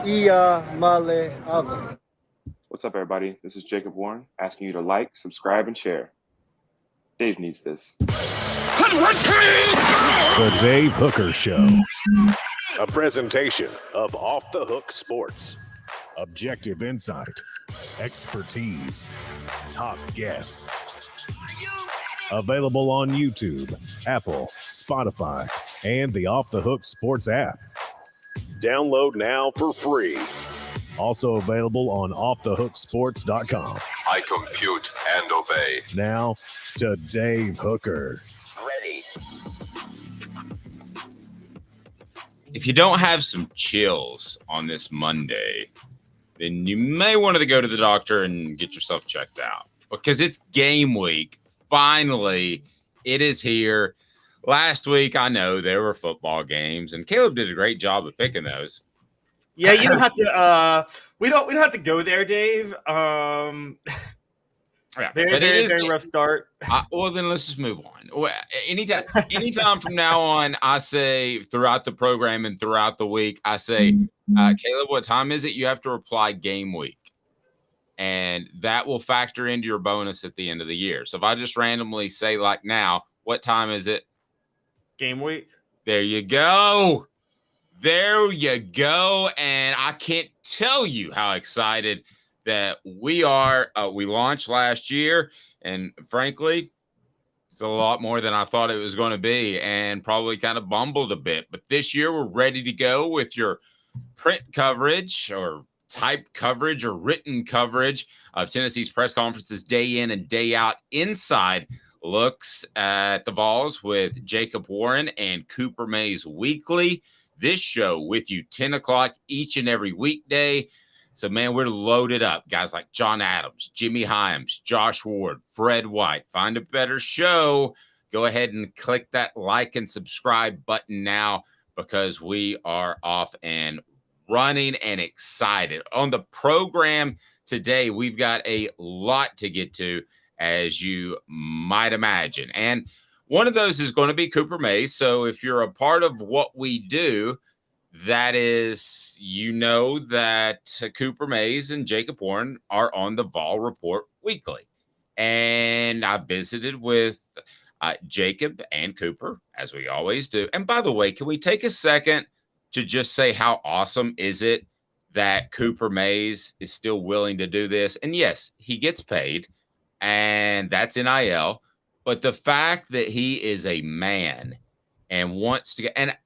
Ia Male Ave. What's up, everybody? This is Jacob Warren asking you to like, subscribe, and share. Dave needs this. The Dave Hooker Show. A presentation of Off the Hook Sports. Objective insight, expertise, top guests. Available on YouTube, Apple, Spotify, and the Off the Hook Sports app. Download now for free. Also available on offthehooksports.com. I compute and obey. Now to Dave Hooker. Ready. If you don't have some chills on this Monday, then you may want to go to the doctor and get yourself checked out because it's game week. Finally, it is here. Last week, I know there were football games, and Caleb did a great job of picking those. Yeah, you don't have to. We don't have to go there, Dave. Yeah, very rough start. Well, then let's just move on. Well, anytime from now on, I say throughout the program and throughout the week, I say, Caleb, what time is it? You have to reply game week. And that will factor into your bonus at the end of the year. So if I just randomly say like now, what time is it? Game week. There you go. There you go. And I can't tell you how excited that we are. We launched last year, and frankly, it's a lot more than I thought it was going to be, and probably kind of bumbled a bit. But this year, we're ready to go with your print coverage or type coverage or written coverage of Tennessee's press conferences day in and day out. Inside looks at the Vols with Jacob Warren and Cooper Mays weekly. This show with you 10 o'clock each and every weekday. So, man, we're loaded up. Guys like John Adams, Jimmy Hyams, Josh Ward, Fred White. Find a better show. Go ahead and click that like and subscribe button now because we are off and running and excited. On the program today, we've got a lot to get to, as you might imagine. And one of those is going to be Cooper Mays. So if you're a part of what we do, that is, you know that Cooper Mays and Jacob Warren are on the Vol Report weekly. And I visited with Jacob and Cooper, as we always do. And by the way, can we take a second to just say how awesome is it that Cooper Mays is still willing to do this? And yes, he gets paid, and that's NIL. But the fact that he is a man and wants to get, and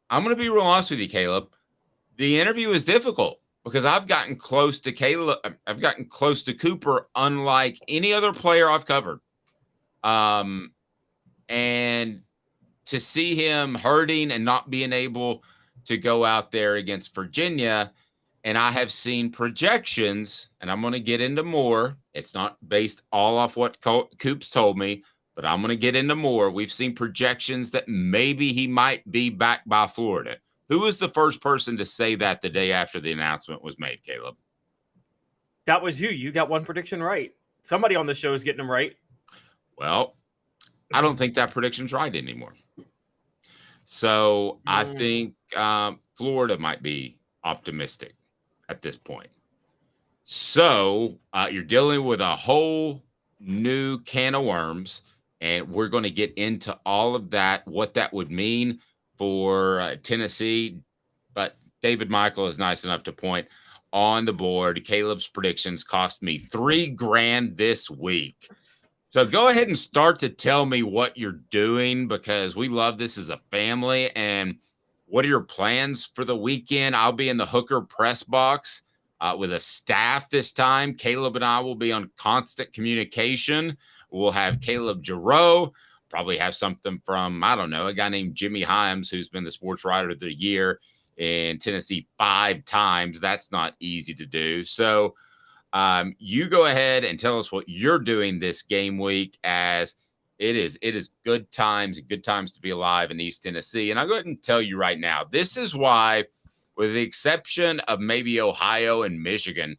I'm going to be real honest with you, Caleb. The interview is difficult because I've gotten close to Caleb. I've gotten close to Cooper, unlike any other player I've covered. And to see him hurting and not being able to go out there against Virginia, and I have seen projections, and I'm going to get into more. It's not based all off what Coops told me, but I'm going to get into more. We've seen projections that maybe he might be back by Florida. Who was the first person to say that the day after the announcement was made, Caleb? That was you. You got one prediction right. Somebody on the show is getting them right. Well, I don't think that prediction's right anymore. So I think Florida might be optimistic at this point. So you're dealing with a whole new can of worms. And we're going to get into all of that, what that would mean for Tennessee. But David Michael is nice enough to point on the board. Caleb's predictions cost me $3,000 this week. So go ahead and start to tell me what you're doing because we love this as a family. And what are your plans for the weekend? I'll be in the Hooker press box with a staff this time. Caleb and I will be on constant communication. We'll have Caleb Giroux, probably have something from, I don't know, a guy named Jimmy Hyams, who's been the sports writer of the year in Tennessee 5 times. That's not easy to do. So you go ahead and tell us what you're doing this game week, as it is good times to be alive in East Tennessee. And I'll go ahead and tell you right now, this is why, with the exception of maybe Ohio and Michigan,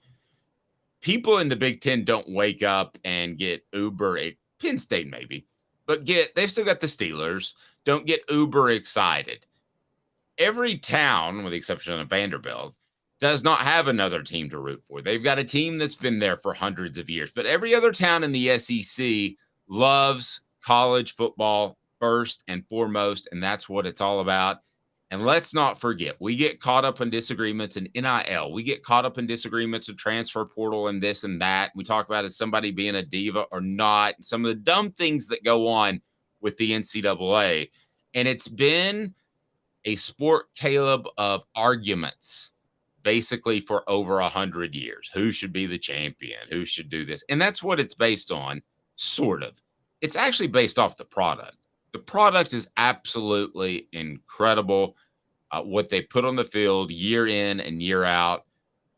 people in the Big Ten don't wake up and get uber, Penn State maybe, but they've still got the Steelers, don't get uber excited. Every town, with the exception of Vanderbilt, does not have another team to root for. They've got a team that's been there for hundreds of years. But every other town in the SEC loves college football first and foremost, and that's what it's all about. And let's not forget, we get caught up in disagreements in NIL. We get caught up in disagreements with transfer portal and this and that. We talk about is somebody being a diva or not, and some of the dumb things that go on with the NCAA. And it's been a sport, Caleb, of arguments basically for over 100 years. Who should be the champion? Who should do this? And that's what it's based on, sort of. It's actually based off the product. The product is absolutely incredible. What they put on the field year in and year out,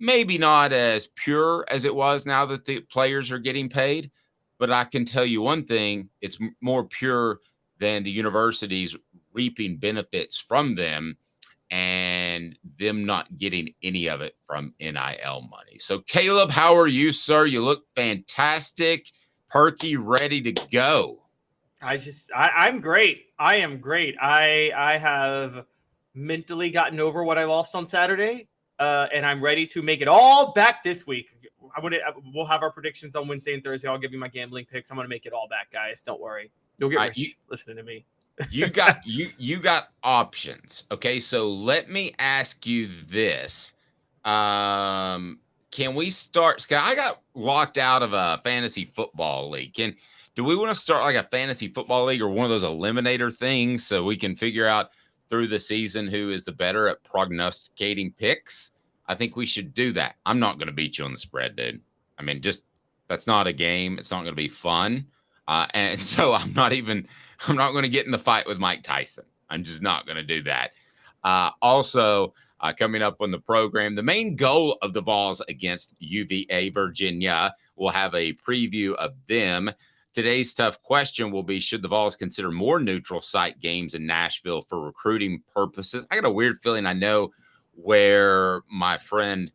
maybe not as pure as it was now that the players are getting paid, but I can tell you one thing, it's more pure than the universities reaping benefits from them and them not getting any of it from NIL money. So, Caleb, how are you, sir? You look fantastic, perky, ready to go. I'm great. I am great. I have mentally gotten over what I lost on Saturday, and I'm ready to make it all back this week. We'll have our predictions on Wednesday and Thursday. I'll give you my gambling picks. I'm going to make it all back, guys. Don't worry. You'll get rich listening to me. You got options. Okay, so let me ask you this. Can we start? I got locked out of a fantasy football league. Do we want to start like a fantasy football league or one of those eliminator things so we can figure out through the season who is the better at prognosticating picks? I think we should do that. I'm not going to beat you on the spread, dude. I mean, that's not a game. It's not going to be fun. And so I'm not going to get in the fight with Mike Tyson. I'm just not going to do that. Also, coming up on the program, the main goal of the Vols against UVA Virginia. We'll have a preview of them. Today's tough question will be, should the Vols consider more neutral site games in Nashville for recruiting purposes? I got a weird feeling I know where my friend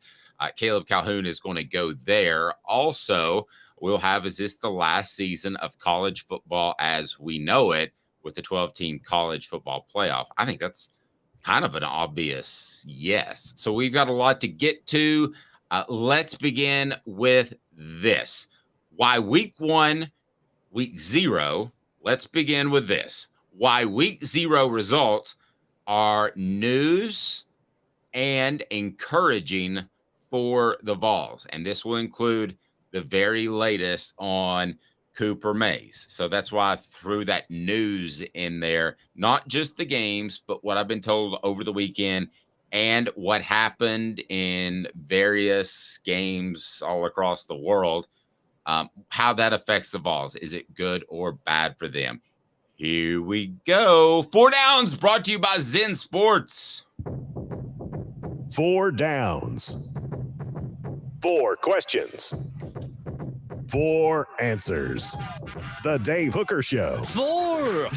Caleb Calhoun is going to go there. Also, we'll have, is this the last season of college football as we know it with the 12-team college football playoff? I think that's kind of an obvious yes. So we've got a lot to get to. Let's begin with this. Why week 1, week 0, let's begin with this. Why week 0 results are news and encouraging for the Vols. And this will include the very latest on Cooper Mays. So that's why I threw that news in there, not just the games, but what I've been told over the weekend and what happened in various games all across the world. How that affects the Vols. Is it good or bad for them? Here we go. 4 Downs brought to you by Zen Sports. 4 downs. 4 questions. 4 answers. The Dave Hooker Show. 4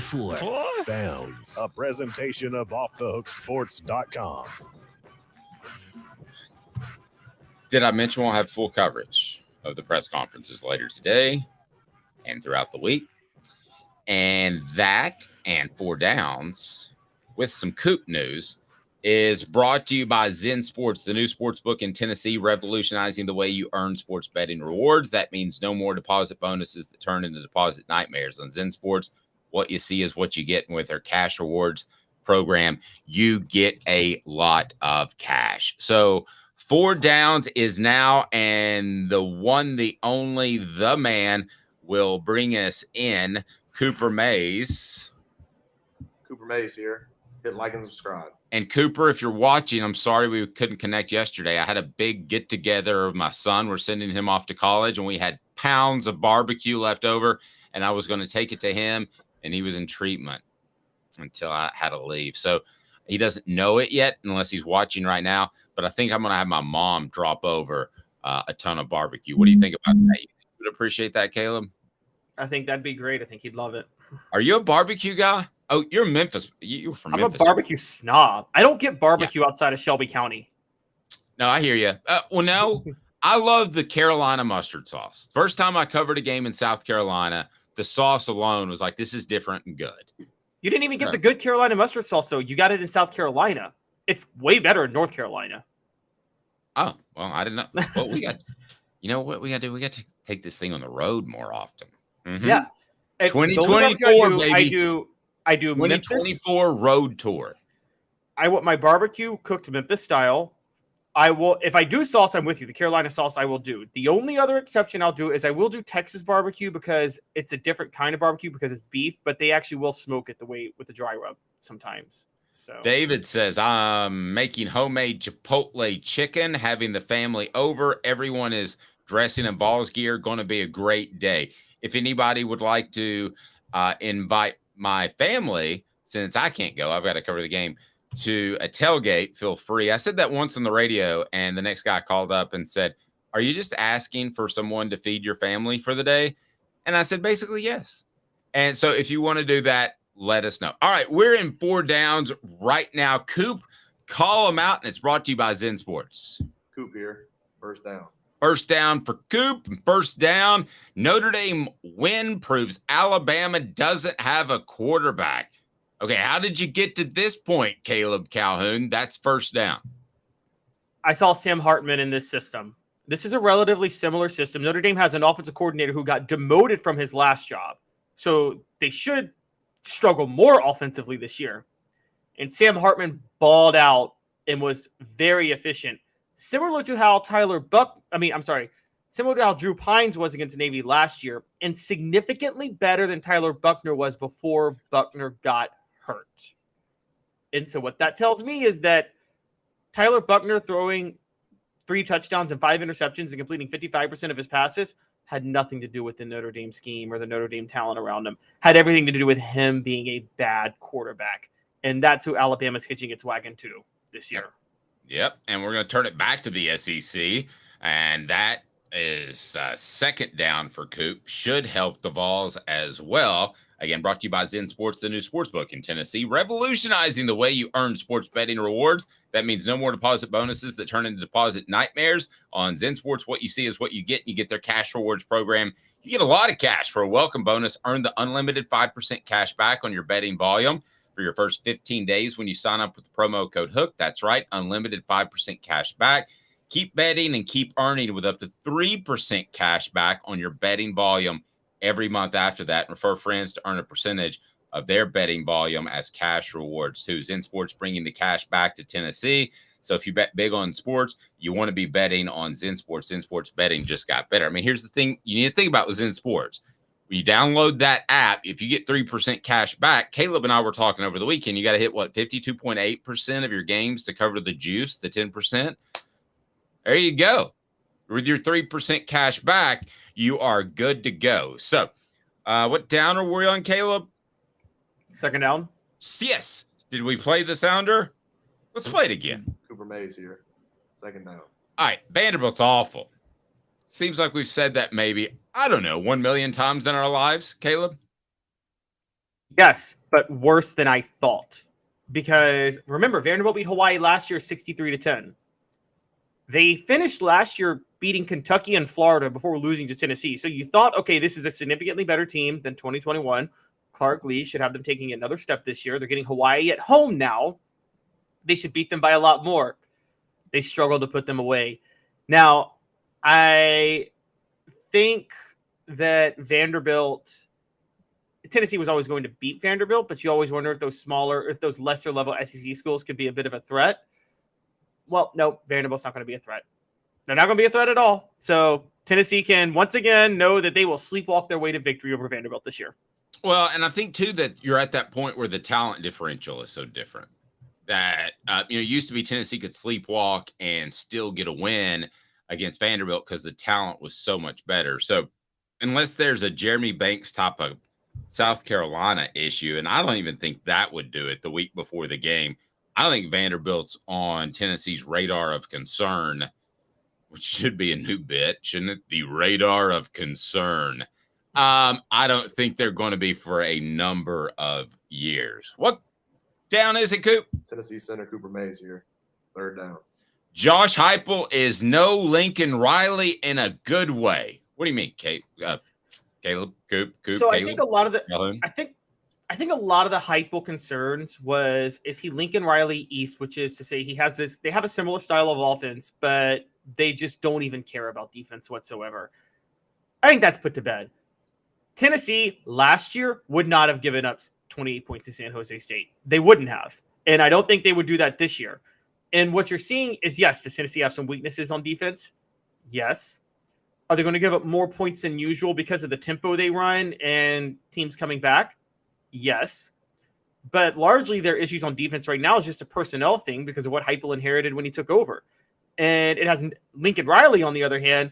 Downs. A presentation of offthehooksports.com. Did I mention we'll have full coverage of the press conferences later today and throughout the week? And that and 4 Downs with some Coop news is brought to you by Zen Sports, the new sports book in Tennessee, revolutionizing the way you earn sports betting rewards. That means no more deposit bonuses that turn into deposit nightmares. On Zen Sports, what you see is what you get. And with their cash rewards program, you get a lot of cash. So 4 Downs is now, and the one, the only, the man will bring us in, Cooper Mays. Cooper Mays here. Hit like and subscribe. And Cooper, if you're watching, I'm sorry we couldn't connect yesterday. I had a big get together of my son. We're sending him off to college, and we had pounds of barbecue left over, and I was going to take it to him, and he was in treatment until I had to leave. So he doesn't know it yet unless he's watching right now, but I think I'm going to have my mom drop over a ton of barbecue. What do you think about that? You would appreciate that, Caleb? I think that'd be great. I think he'd love it. Are you a barbecue guy? Oh, you're Memphis. You're from Memphis. I'm a barbecue snob. I don't get barbecue outside of Shelby County. No, I hear you. Well, no, I love the Carolina mustard sauce. First time I covered a game in South Carolina, the sauce alone was like, this is different and good. You didn't even get the good Carolina mustard sauce, though. You got it in South Carolina. It's way better in North Carolina. Oh, well, I didn't know. Well, we got, you know what we got to do? We got to take this thing on the road more often. Mhm. Yeah. And the only 2024, barbecue baby. I do Memphis. 2024 road tour. I want my barbecue cooked Memphis style. I will, if I do sauce, I'm with you. The Carolina sauce I will do. The only other exception I'll do is I will do Texas barbecue because it's a different kind of barbecue because it's beef, but they actually will smoke it the way with the dry rub sometimes. So David says, I'm making homemade Chipotle chicken, having the family over. Everyone is dressing in Vols gear. Going to be a great day. If anybody would like to invite my family, since I can't go, I've got to cover the game, to a tailgate, feel free. I said that once on the radio, and the next guy called up and said, are you just asking for someone to feed your family for the day? And I said, basically, yes. And so if you want to do that, let us know. All right, we're in 4 downs right now. Coop, call them out, and it's brought to you by Zen Sports. Coop here. First down. First down for Coop. First down. Notre Dame win proves Alabama doesn't have a quarterback. Okay, how did you get to this point, Caleb Calhoun? That's first down. I saw Sam Hartman in this system. This is a relatively similar system. Notre Dame has an offensive coordinator who got demoted from his last job. So they should struggle more offensively this year. And Sam Hartman balled out and was very efficient. Similar to how similar to how Drew Pines was against Navy last year, and significantly better than Tyler Buckner was before Buckner got hurt. And so what that tells me is that Tyler Buckner throwing 3 touchdowns and 5 interceptions and completing 55% of his passes had nothing to do with the Notre Dame scheme or the Notre Dame talent around him. Had everything to do with him being a bad quarterback. And that's who Alabama's hitching its wagon to this year. Yep. And we're going to turn it back to the SEC. And that is second down for Coop. Should help the Vols as well. Again, brought to you by Zen Sports, the new sportsbook in Tennessee, revolutionizing the way you earn sports betting rewards. That means no more deposit bonuses that turn into deposit nightmares. On Zen Sports, what you see is what you get. You get their cash rewards program. You get a lot of cash for a welcome bonus. Earn the unlimited 5% cash back on your betting volume for your first 15 days when you sign up with the promo code HOOK. That's right, unlimited 5% cash back. Keep betting and keep earning with up to 3% cash back on your betting volume every month after that, and refer friends to earn a percentage of their betting volume as cash rewards too. Zen Sports bringing the cash back to Tennessee. So if you bet big on sports, you want to be betting on Zen Sports. Zen Sports betting just got better. I mean, here's the thing you need to think about with Zen Sports. When you download that app, if you get 3% cash back, Caleb and I were talking over the weekend, you got to hit 52.8% of your games to cover the juice, the 10%. There you go. With your 3% cash back, you are good to go. So, what down are we on, Caleb? Second down. Yes. Did we play the sounder? Let's play it again. Cooper Mays here. Second down. All right. Vanderbilt's awful. Seems like we've said that maybe, 1 million times in our lives, Caleb. Yes, but worse than I thought. Because remember, Vanderbilt beat Hawaii last year 63-10. They finished last year beating Kentucky and Florida before losing to Tennessee. So you thought, okay, this is a significantly better team than 2021. Clark Lee should have them taking another step this year. They're getting Hawaii at home now. They should beat them by a lot more. They struggled to put them away. Now, I think that Tennessee was always going to beat Vanderbilt, but you always wonder if those lesser level SEC schools could be a bit of a threat. Well, no, Vanderbilt's not going to be a threat. They're not going to be a threat at all. So Tennessee can once again know that they will sleepwalk their way to victory over Vanderbilt this year. Well, and I think too that you're at that point where the talent differential is so different that it used to be Tennessee could sleepwalk and still get a win against Vanderbilt because the talent was so much better. So unless there's a Jeremy Banks type of South Carolina issue, and I don't even think that would do it the week before the game, I think Vanderbilt's on Tennessee's radar of concern, which should be a new bit, shouldn't it? The radar of concern. I don't think they're going to be for a number of years. What down is it, Coop? Tennessee center Cooper Mays here. Third down. Josh Heupel is no Lincoln Riley in a good way. What do you mean, Caleb? Coop? So Caleb? I think a lot of the Calhoun? I think I think a lot of the hypo concerns is he Lincoln Riley East, which is to say they have a similar style of offense, but they just don't even care about defense whatsoever. I think that's put to bed. Tennessee last year would not have given up 28 points to San Jose State. They wouldn't have. And I don't think they would do that this year. And what you're seeing is, yes, does Tennessee have some weaknesses on defense? Yes. Are they going to give up more points than usual because of the tempo they run and teams coming back? Yes. But largely their issues on defense right now is just a personnel thing because of what Heupel inherited when he took over. And it has Lincoln Riley, on the other hand,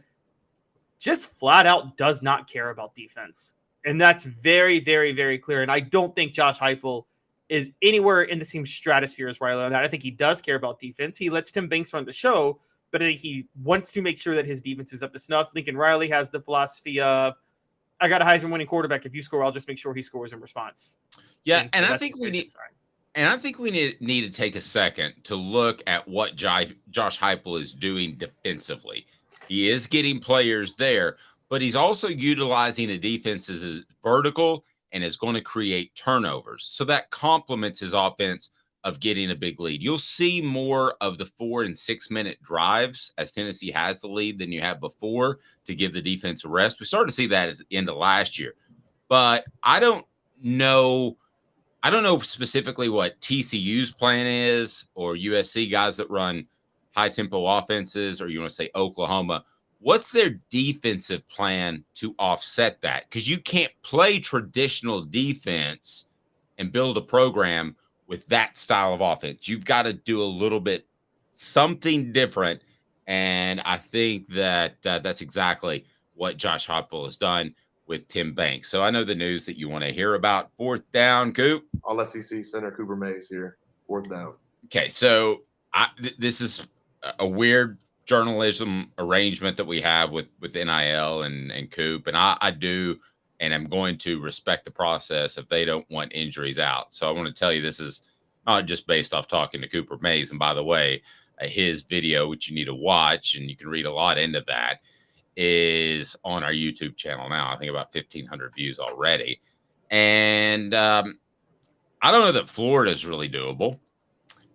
just flat out does not care about defense. And that's very, very, very clear. And I don't think Josh Heupel is anywhere in the same stratosphere as Riley on that. I think he does care about defense. He lets Tim Banks run the show, but I think he wants to make sure that his defense is up to snuff. Lincoln Riley has the philosophy of, I got a Heisman winning quarterback. If you score, I'll just make sure he scores in response. Yeah, so I think we need to take a second to look at what Josh Heupel is doing defensively. He is getting players there, but he's also utilizing a defense as is vertical and is going to create turnovers. So that complements his offense of getting a big lead. You'll see more of the 4 and 6 minute drives as Tennessee has the lead than you have before to give the defense a rest. We started to see that at the end of last year, but I don't know specifically what TCU's plan is or USC guys that run high tempo offenses, or you want to say Oklahoma. What's their defensive plan to offset that? Because you can't play traditional defense and build a program with that style of offense. You've got to do a little bit something different. And I think that that's exactly what Josh Heupel has done with Tim Banks. So I know the news that you want to hear about. 4th down, Coop. All SEC center Cooper Mays here. 4th down. Okay, so this is a weird journalism arrangement that we have with NIL and Coop, and I do, and I'm going to respect the process if they don't want injuries out. So I want to tell you, this is not just based off talking to Cooper Mays. And by the way, his video, which you need to watch, and you can read a lot into that, is on our YouTube channel now. I think about 1,500 views already. And I don't know that Florida is really doable.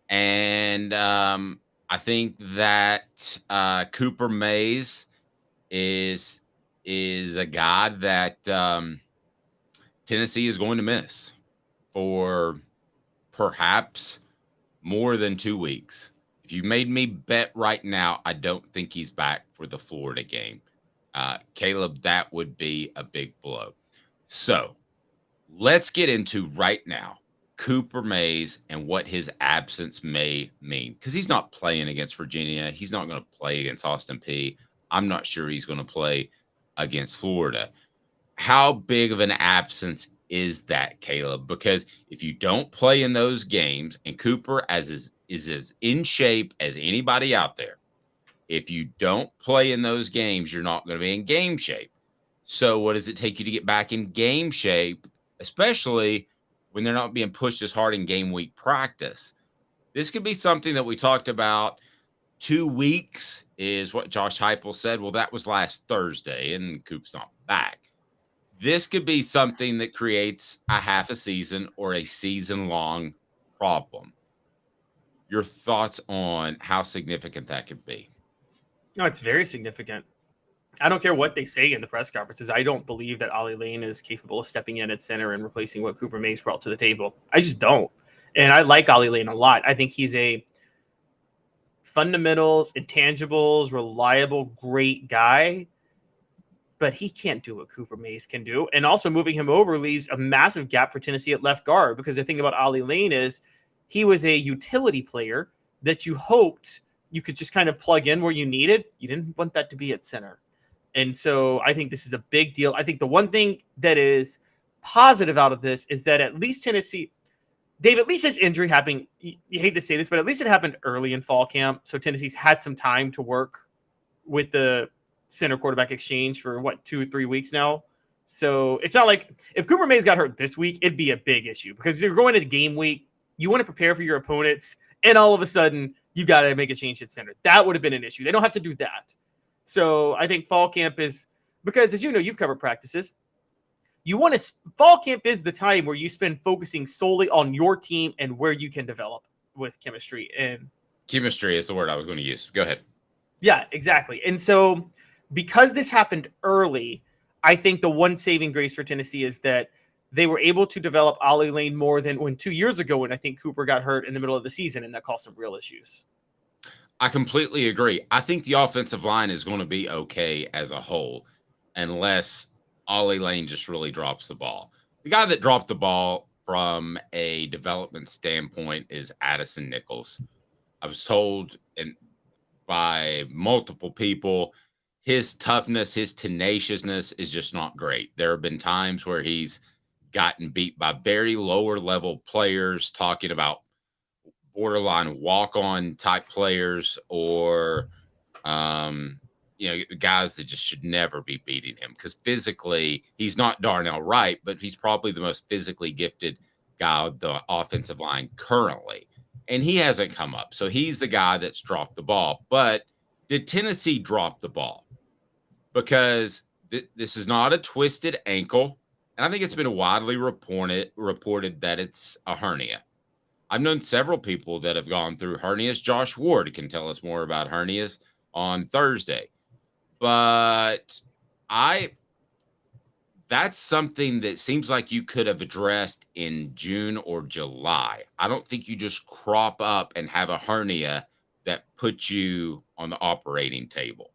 And I think that Cooper Mays is a guy that Tennessee is going to miss for perhaps more than 2 weeks. If you made me bet right now, I don't think he's back for the Florida game. Caleb, that would be a big blow. So let's get into right now Cooper Mays and what his absence may mean, because he's not playing against Virginia. He's not going to play against Austin Peay. I'm not sure he's going to play against Florida. How big of an absence is that, Caleb? Because if you don't play in those games, and Cooper is as in shape as anybody out there, if you don't play in those games, you're not going to be in game shape. So what does it take you to get back in game shape, especially when they're not being pushed as hard in game week practice? This could be something that we talked about. 2 weeks is what Josh Heupel said. Well, that was last Thursday, and Coop's not back. This could be something that creates a half a season or a season-long problem. Your thoughts on how significant that could be? No, it's very significant. I don't care what they say in the press conferences. I don't believe that Ollie Lane is capable of stepping in at center and replacing what Cooper Mays brought to the table. I just don't. And I like Ollie Lane a lot. I think he's a fundamentals, intangibles, reliable, great guy. But he can't do what Cooper Mays can do. And also moving him over leaves a massive gap for Tennessee at left guard, because the thing about Ollie Lane is he was a utility player that you hoped you could just kind of plug in where you needed. You didn't want that to be at center. And so I think this is a big deal. I think the one thing that is positive out of this is that at least Tennessee, Dave, at least this injury happened. You hate to say this, but at least it happened early in fall camp. So Tennessee's had some time to work with the center quarterback exchange for 2 or 3 weeks now. So it's not like if Cooper Mays got hurt this week, it'd be a big issue, because you're going into game week. You want to prepare for your opponents, and all of a sudden you got to make a change at center. That would have been an issue. They don't have to do that. So I think fall camp is, because as you know, you've covered practices. fall camp is the time where you spend focusing solely on your team and where you can develop with chemistry. And chemistry is the word I was going to use. Go ahead. yeah, exactly. And so because this happened early, I think the one saving grace for Tennessee is that they were able to develop Ollie Lane more than when 2 years ago when I think Cooper got hurt in the middle of the season, and that caused some real issues. I completely agree. I think the offensive line is going to be okay as a whole unless Ollie Lane just really drops the ball. The guy that dropped the ball from a development standpoint is Addison Nichols. I was told by multiple people his toughness, his tenaciousness is just not great. There have been times where he's gotten beat by very lower level players, talking about borderline walk-on type players or guys that just should never be beating him, because physically he's not Darnell Wright, but he's probably the most physically gifted guy on the offensive line currently, and he hasn't come up. So he's the guy that's dropped the ball. But did Tennessee drop the ball? Because this is not a twisted ankle, and I think it's been widely reported that it's a hernia. I've known several people that have gone through hernias. Josh Ward can tell us more about hernias on Thursday. But that's something that seems like you could have addressed in June or July. I don't think you just crop up and have a hernia that puts you on the operating table.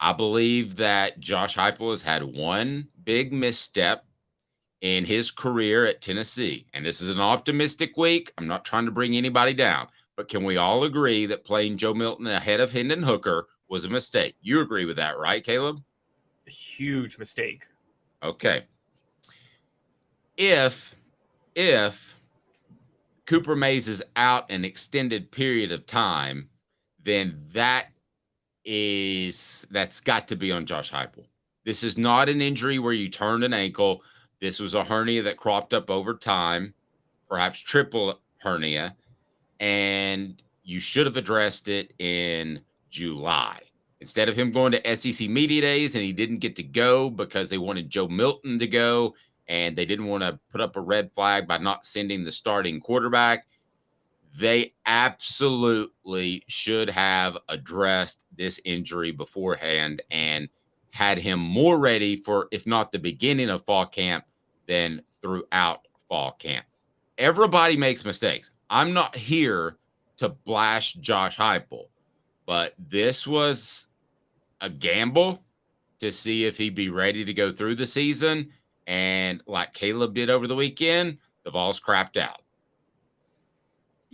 I believe that Josh Heupel has had one big misstep in his career at Tennessee. And this is an optimistic week. I'm not trying to bring anybody down, but can we all agree that playing Joe Milton ahead of Hendon Hooker was a mistake? You agree with that, right, Caleb? A huge mistake. Okay. If Cooper Mays is out an extended period of time, then that's got to be on Josh Heupel. This is not an injury where you turned an ankle. This was a hernia that cropped up over time, perhaps triple hernia, and you should have addressed it in July. Instead of him going to SEC Media Days and he didn't get to go because they wanted Joe Milton to go and they didn't want to put up a red flag by not sending the starting quarterback, they absolutely should have addressed this injury beforehand and had him more ready for, if not the beginning of fall camp, then throughout fall camp. Everybody makes mistakes. I'm not here to blast Josh Heupel, but this was a gamble to see if he'd be ready to go through the season. And like Caleb did over the weekend, the Vols crapped out.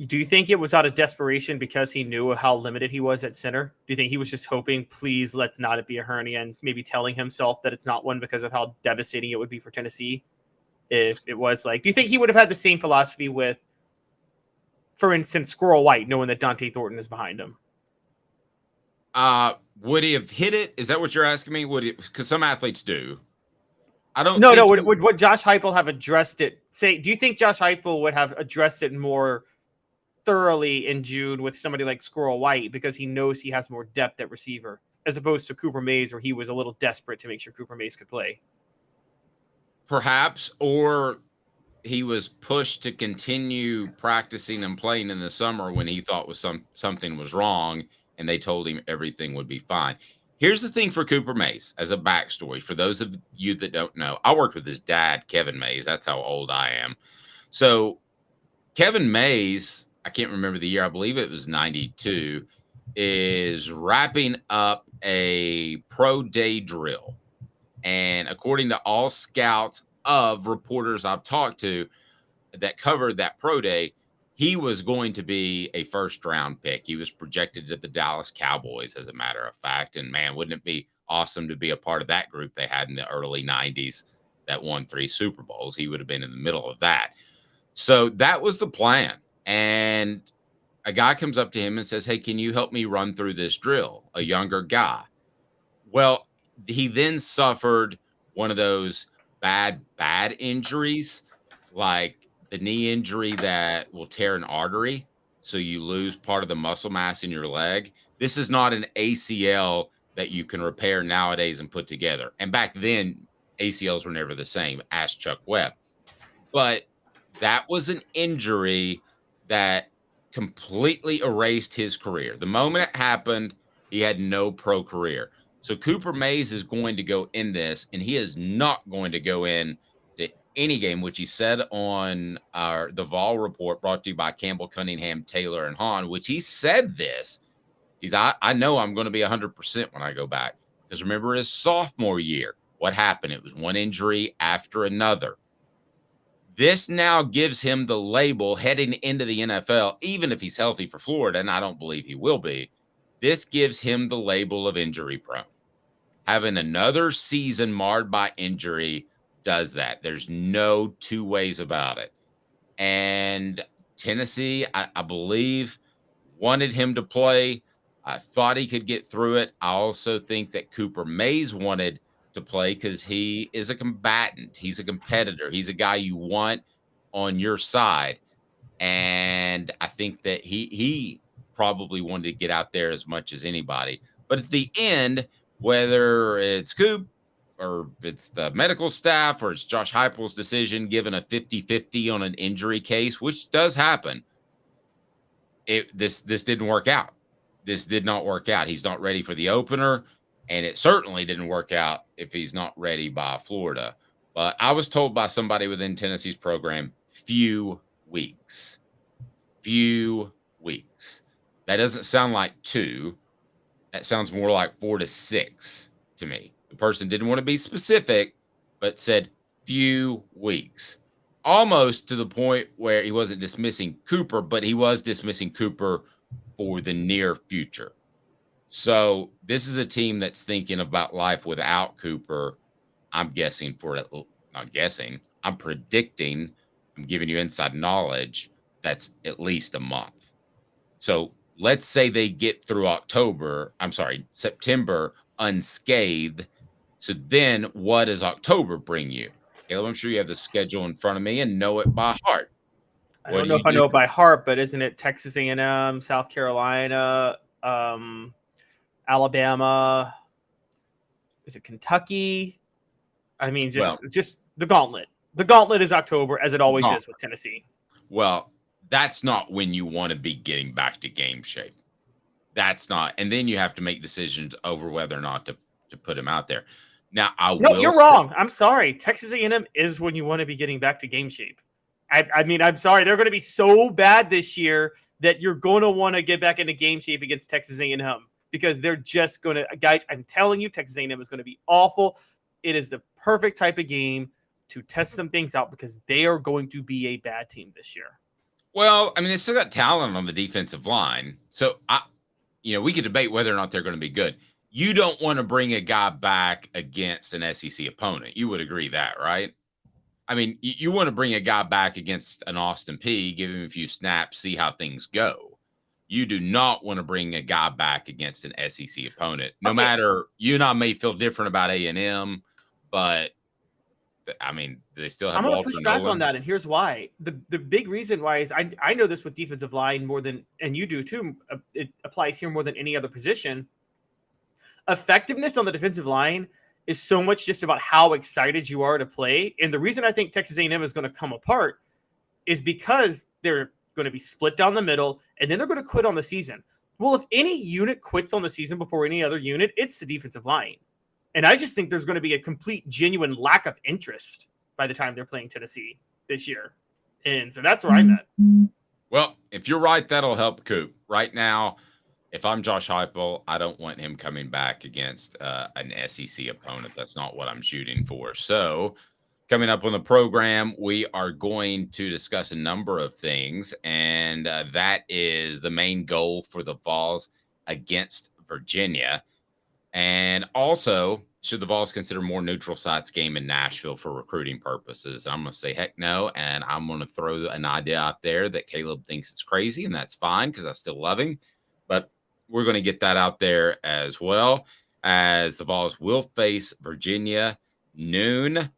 Do you think it was out of desperation because he knew how limited he was at center? Do you think he was just hoping, please, let's not it be a hernia, and maybe telling himself that it's not one because of how devastating it would be for Tennessee if it was like, do you think he would have had the same philosophy with, for instance, Squirrel White, knowing that Dante Thornton is behind him? Would he have hit it? Is that what you're asking me? Would it? Because some athletes do. I don't. No. Would Josh Heupel have addressed it? Do you think Josh Heupel would have addressed it more thoroughly in June with somebody like Squirrel White because he knows he has more depth at receiver, as opposed to Cooper Mays, where he was a little desperate to make sure Cooper Mays could play? Perhaps, or he was pushed to continue practicing and playing in the summer when he thought something was wrong, and they told him everything would be fine. Here's the thing for Cooper Mays, as a backstory, for those of you that don't know, I worked with his dad, Kevin Mays. That's how old I am. So Kevin Mays, I can't remember the year, I believe it was 92, is wrapping up a pro day drill. And according to all scouts of reporters I've talked to that covered that pro day, he was going to be a first-round pick. He was projected to the Dallas Cowboys, as a matter of fact. And, man, wouldn't it be awesome to be a part of that group they had in the early 90s that won 3 Super Bowls? He would have been in the middle of that. So that was the plan. And a guy comes up to him and says, hey, can you help me run through this drill? A younger guy. Well, he then suffered one of those bad injuries, like the knee injury that will tear an artery, so you lose part of the muscle mass in your leg. This is not an ACL that you can repair nowadays and put together. And back then, ACLs were never the same. Ask Chuck Webb. But that was an injury that completely erased his career. The moment it happened, he had no pro career. So Cooper Mays is going to go in this, and he is not going to go in to any game, which he said on the Vol report brought to you by Campbell, Cunningham, Taylor, and Hahn, which he said this. I know I'm going to be 100% when I go back. Because remember his sophomore year, what happened? It was one injury after another. This now gives him the label heading into the NFL, even if he's healthy for Florida, and I don't believe he will be. This gives him the label of injury prone. Having another season marred by injury does that. There's no two ways about it. And Tennessee, I believe, wanted him to play. I thought he could get through it. I also think that Cooper Mays wanted to play because he is a combatant. He's a competitor. He's a guy you want on your side. And I think that he probably wanted to get out there as much as anybody. But at the end, whether it's Coop or it's the medical staff or it's Josh Heupel's decision, given a 50-50 on an injury case, which does happen, this didn't work out. This did not work out. He's not ready for the opener, and it certainly didn't work out if he's not ready by Florida. But I was told by somebody within Tennessee's program, few weeks. Few weeks. That doesn't sound like 2. That sounds more like 4 to 6 to me. The person didn't want to be specific, but said few weeks. Almost to the point where he wasn't dismissing Cooper, but he was dismissing Cooper for the near future. So this is a team that's thinking about life without Cooper. I'm guessing I'm predicting, I'm giving you inside knowledge, that's at least a month. So let's say they get through September unscathed. So then what does October bring you? Caleb, I'm sure you have the schedule in front of me and know it by heart. I don't know if I know it by heart, but isn't it Texas A&M, South Carolina, Alabama? Is it Kentucky? I mean, just the gauntlet. The gauntlet is October, as it always is with Tennessee. Well, that's not when you want to be getting back to game shape. That's not. And then you have to make decisions over whether or not to put him out there. Now, you're wrong. I'm sorry. Texas A&M is when you want to be getting back to game shape. I mean, I'm sorry. They're going to be so bad this year that you're going to want to get back into game shape against Texas A&M because they're just going to – guys, I'm telling you, Texas A&M is going to be awful. It is the perfect type of game to test some things out because they are going to be a bad team this year. Well, I mean, they still got talent on the defensive line. So, we could debate whether or not they're going to be good. You don't want to bring a guy back against an SEC opponent. You would agree that, right? I mean, you want to bring a guy back against an Austin Peay, give him a few snaps, see how things go. You do not want to bring a guy back against an SEC opponent. No matter, you and I may feel different about A&M, but I mean, they still have. I'm going to push back on that, and here's why. The big reason why is I know this with defensive line more than, and you do too. It applies here more than any other position. Effectiveness on the defensive line is so much just about how excited you are to play. And the reason I think Texas A&M is going to come apart is because they're going to be split down the middle, and then they're going to quit on the season. Well, if any unit quits on the season before any other unit, it's the defensive line. And I just think there's going to be a complete, genuine lack of interest by the time they're playing Tennessee this year. And so that's where I'm at. Well, if you're right, that'll help Coop. Right now, if I'm Josh Heupel, I don't want him coming back against an SEC opponent. That's not what I'm shooting for. So coming up on the program, we are going to discuss a number of things, and that is the main goal for the Vols against Virginia. And also, should the Vols consider more neutral sites game in Nashville for recruiting purposes? I'm going to say heck no, and I'm going to throw an idea out there that Caleb thinks it's crazy, and that's fine because I still love him. But we're going to get that out there as well, as the Vols will face Virginia noon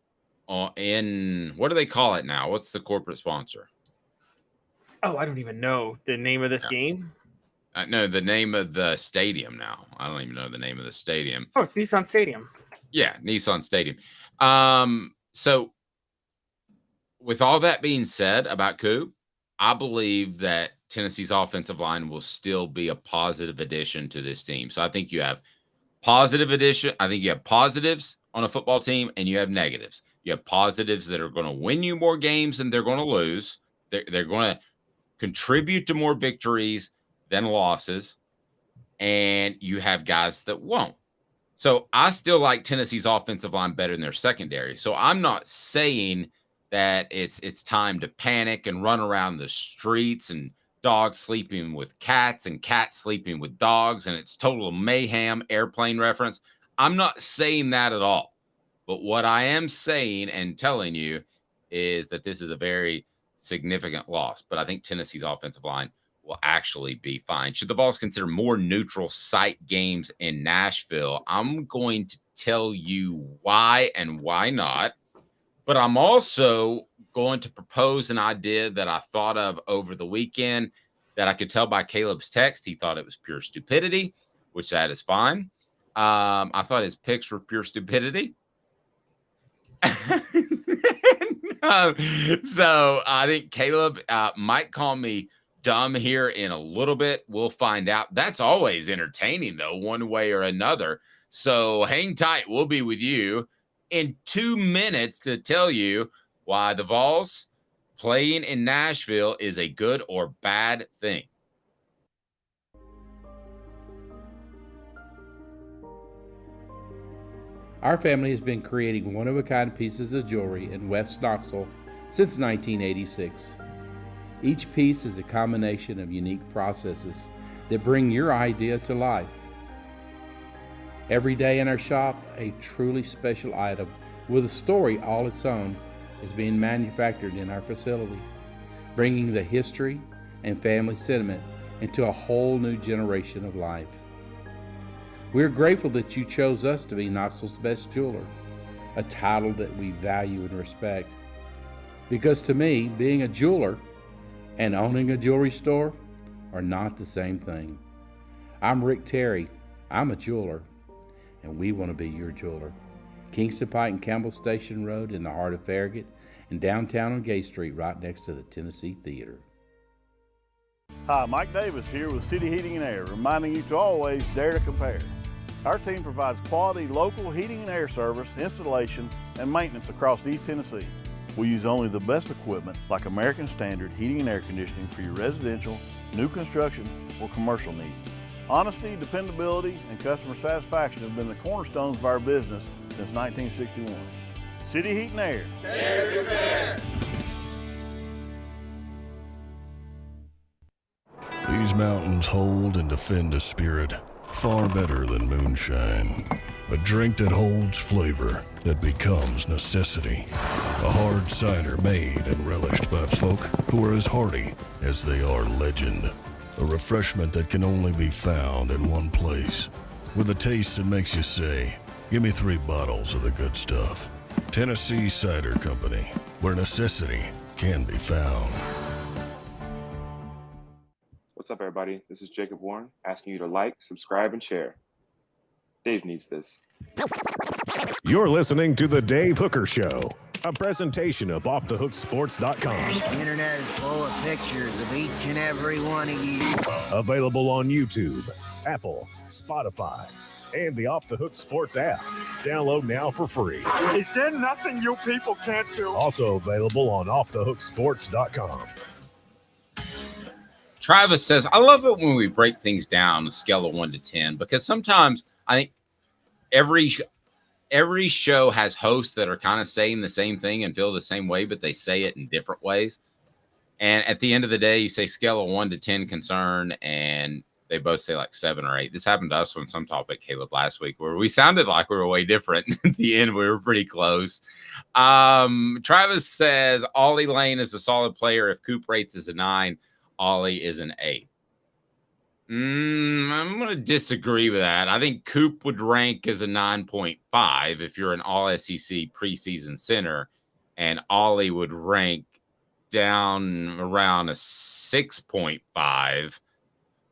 in, what do they call it now? What's the corporate sponsor? Oh, I don't even know the name of this game. No, the name of the stadium now. I don't even know the name of the stadium. Oh, it's Nissan Stadium. Yeah, Nissan Stadium. So with all that being said about Coop, I believe that Tennessee's offensive line will still be a positive addition to this team. So I think you have positive addition. I think you have positives on a football team and you have negatives. You have positives that are going to win you more games than they're going to lose. They're going to contribute to more victories than losses. And you have guys that won't. So I still like Tennessee's offensive line better than their secondary. So I'm not saying that it's time to panic and run around the streets and dogs sleeping with cats and cats sleeping with dogs and it's total mayhem, airplane reference. I'm not saying that at all. But what I am saying and telling you is that this is a very significant loss. But I think Tennessee's offensive line will actually be fine. Should the Vols consider more neutral site games in Nashville? I'm going to tell you why and why not. But I'm also going to propose an idea that I thought of over the weekend that I could tell by Caleb's text. He thought it was pure stupidity, which that is fine. I thought his picks were pure stupidity. So I think Caleb might call me dumb here in a little bit. We'll find out. That's always entertaining, though, one way or another. So hang tight. We'll be with you in 2 minutes to tell you why the Vols playing in Nashville is a good or bad thing. Our family has been creating one-of-a-kind pieces of jewelry in West Knoxville since 1986. Each piece is a combination of unique processes that bring your idea to life. Every day in our shop, a truly special item with a story all its own is being manufactured in our facility, bringing the history and family sentiment into a whole new generation of life. We're grateful that you chose us to be Knoxville's best jeweler, a title that we value and respect. Because to me, being a jeweler and owning a jewelry store are not the same thing. I'm Rick Terry. I'm a jeweler, and we want to be your jeweler. Kingston Pike and Campbell Station Road in the heart of Farragut, and downtown on Gay Street right next to the Tennessee Theater. Hi, Mike Davis here with City Heating and Air, reminding you to always dare to compare. Our team provides quality local heating and air service, installation, and maintenance across East Tennessee. We use only the best equipment like American Standard heating and air conditioning for your residential, new construction, or commercial needs. Honesty, dependability, and customer satisfaction have been the cornerstones of our business since 1961. City Heat and Air. Dare to compare. These mountains hold and defend a spirit far better than moonshine. A drink that holds flavor, that becomes necessity. A hard cider made and relished by folk who are as hearty as they are legend. A refreshment that can only be found in one place. With a taste that makes you say, give me 3 bottles of the good stuff. Tennessee Cider Company, where necessity can be found. What's up, everybody? This is Jacob Warren, asking you to like, subscribe, and share. Dave needs this. You're listening to The Dave Hooker Show, a presentation of OffTheHookSports.com. The internet is full of pictures of each and every one of you. Available on YouTube, Apple, Spotify, and the Off the Hook Sports app. Download now for free. Is there nothing you people can't do? Also available on OffTheHookSports.com. Travis says, I love it when we break things down on a scale of 1 to 10, because sometimes I think every show has hosts that are kind of saying the same thing and feel the same way, but they say it in different ways. And at the end of the day, you say scale of 1 to 10 concern, and they both say like 7 or 8. This happened to us on some topic, Caleb, last week, where we sounded like we were way different. At the end, we were pretty close. Travis says, Ollie Lane is a solid player. If Coop rates is a 9, Ollie is an 8. I'm going to disagree with that. I think Coop would rank as a 9.5 if you're an all-SEC preseason center, and Ollie would rank down around a 6.5,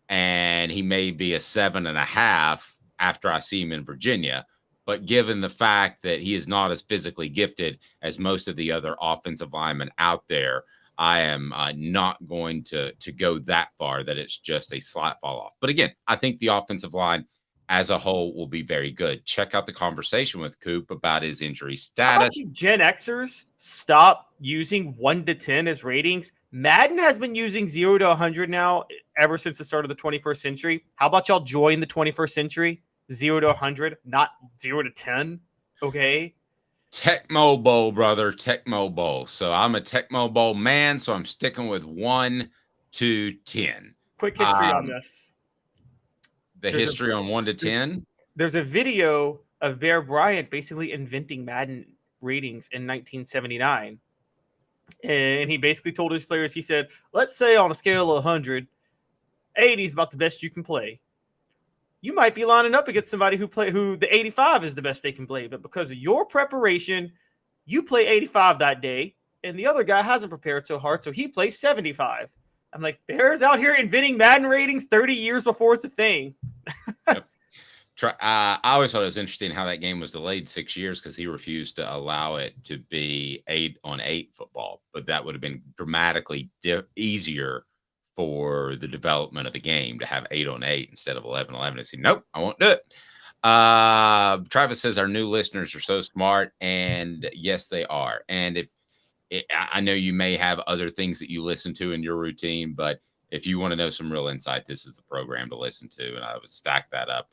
and he may be a 7.5 after I see him in Virginia. but given the fact that he is not as physically gifted as most of the other offensive linemen out there, I am not going to go that far that it's just a slight fall off. But again, I think the offensive line as a whole will be very good. Check out the conversation with Coop about his injury status. How about you Gen Xers stop using 1 to 10 as ratings? Madden has been using 0 to 100 now ever since the start of the 21st century. How about y'all join the 21st century? 0 to 100, not 0 to 10. Okay. Tecmo Bowl, brother. Tecmo Bowl. So I'm a Tecmo Bowl man, so I'm sticking with 1 to 10. Quick history on this. There's history on 1 to 10? There's a video of Bear Bryant basically inventing Madden ratings in 1979. And he basically told his players, he said, let's say on a scale of 100, 80 is about the best you can play. You might be lining up against somebody who the 85 is the best they can play, but because of your preparation, you play 85 that day, and the other guy hasn't prepared so hard, so he plays 75. I'm like, Bear's out here inventing Madden ratings 30 years before it's a thing. Yep. I always thought it was interesting how that game was delayed 6 years because he refused to allow it to be 8-on-8 football, but that would have been dramatically easier for the development of the game to have 8-on-8 instead of 11-on-11. And say, nope, I won't do it. Travis says our new listeners are so smart, and yes, they are. And I know you may have other things that you listen to in your routine, but if you want to know some real insight, this is the program to listen to, and I would stack that up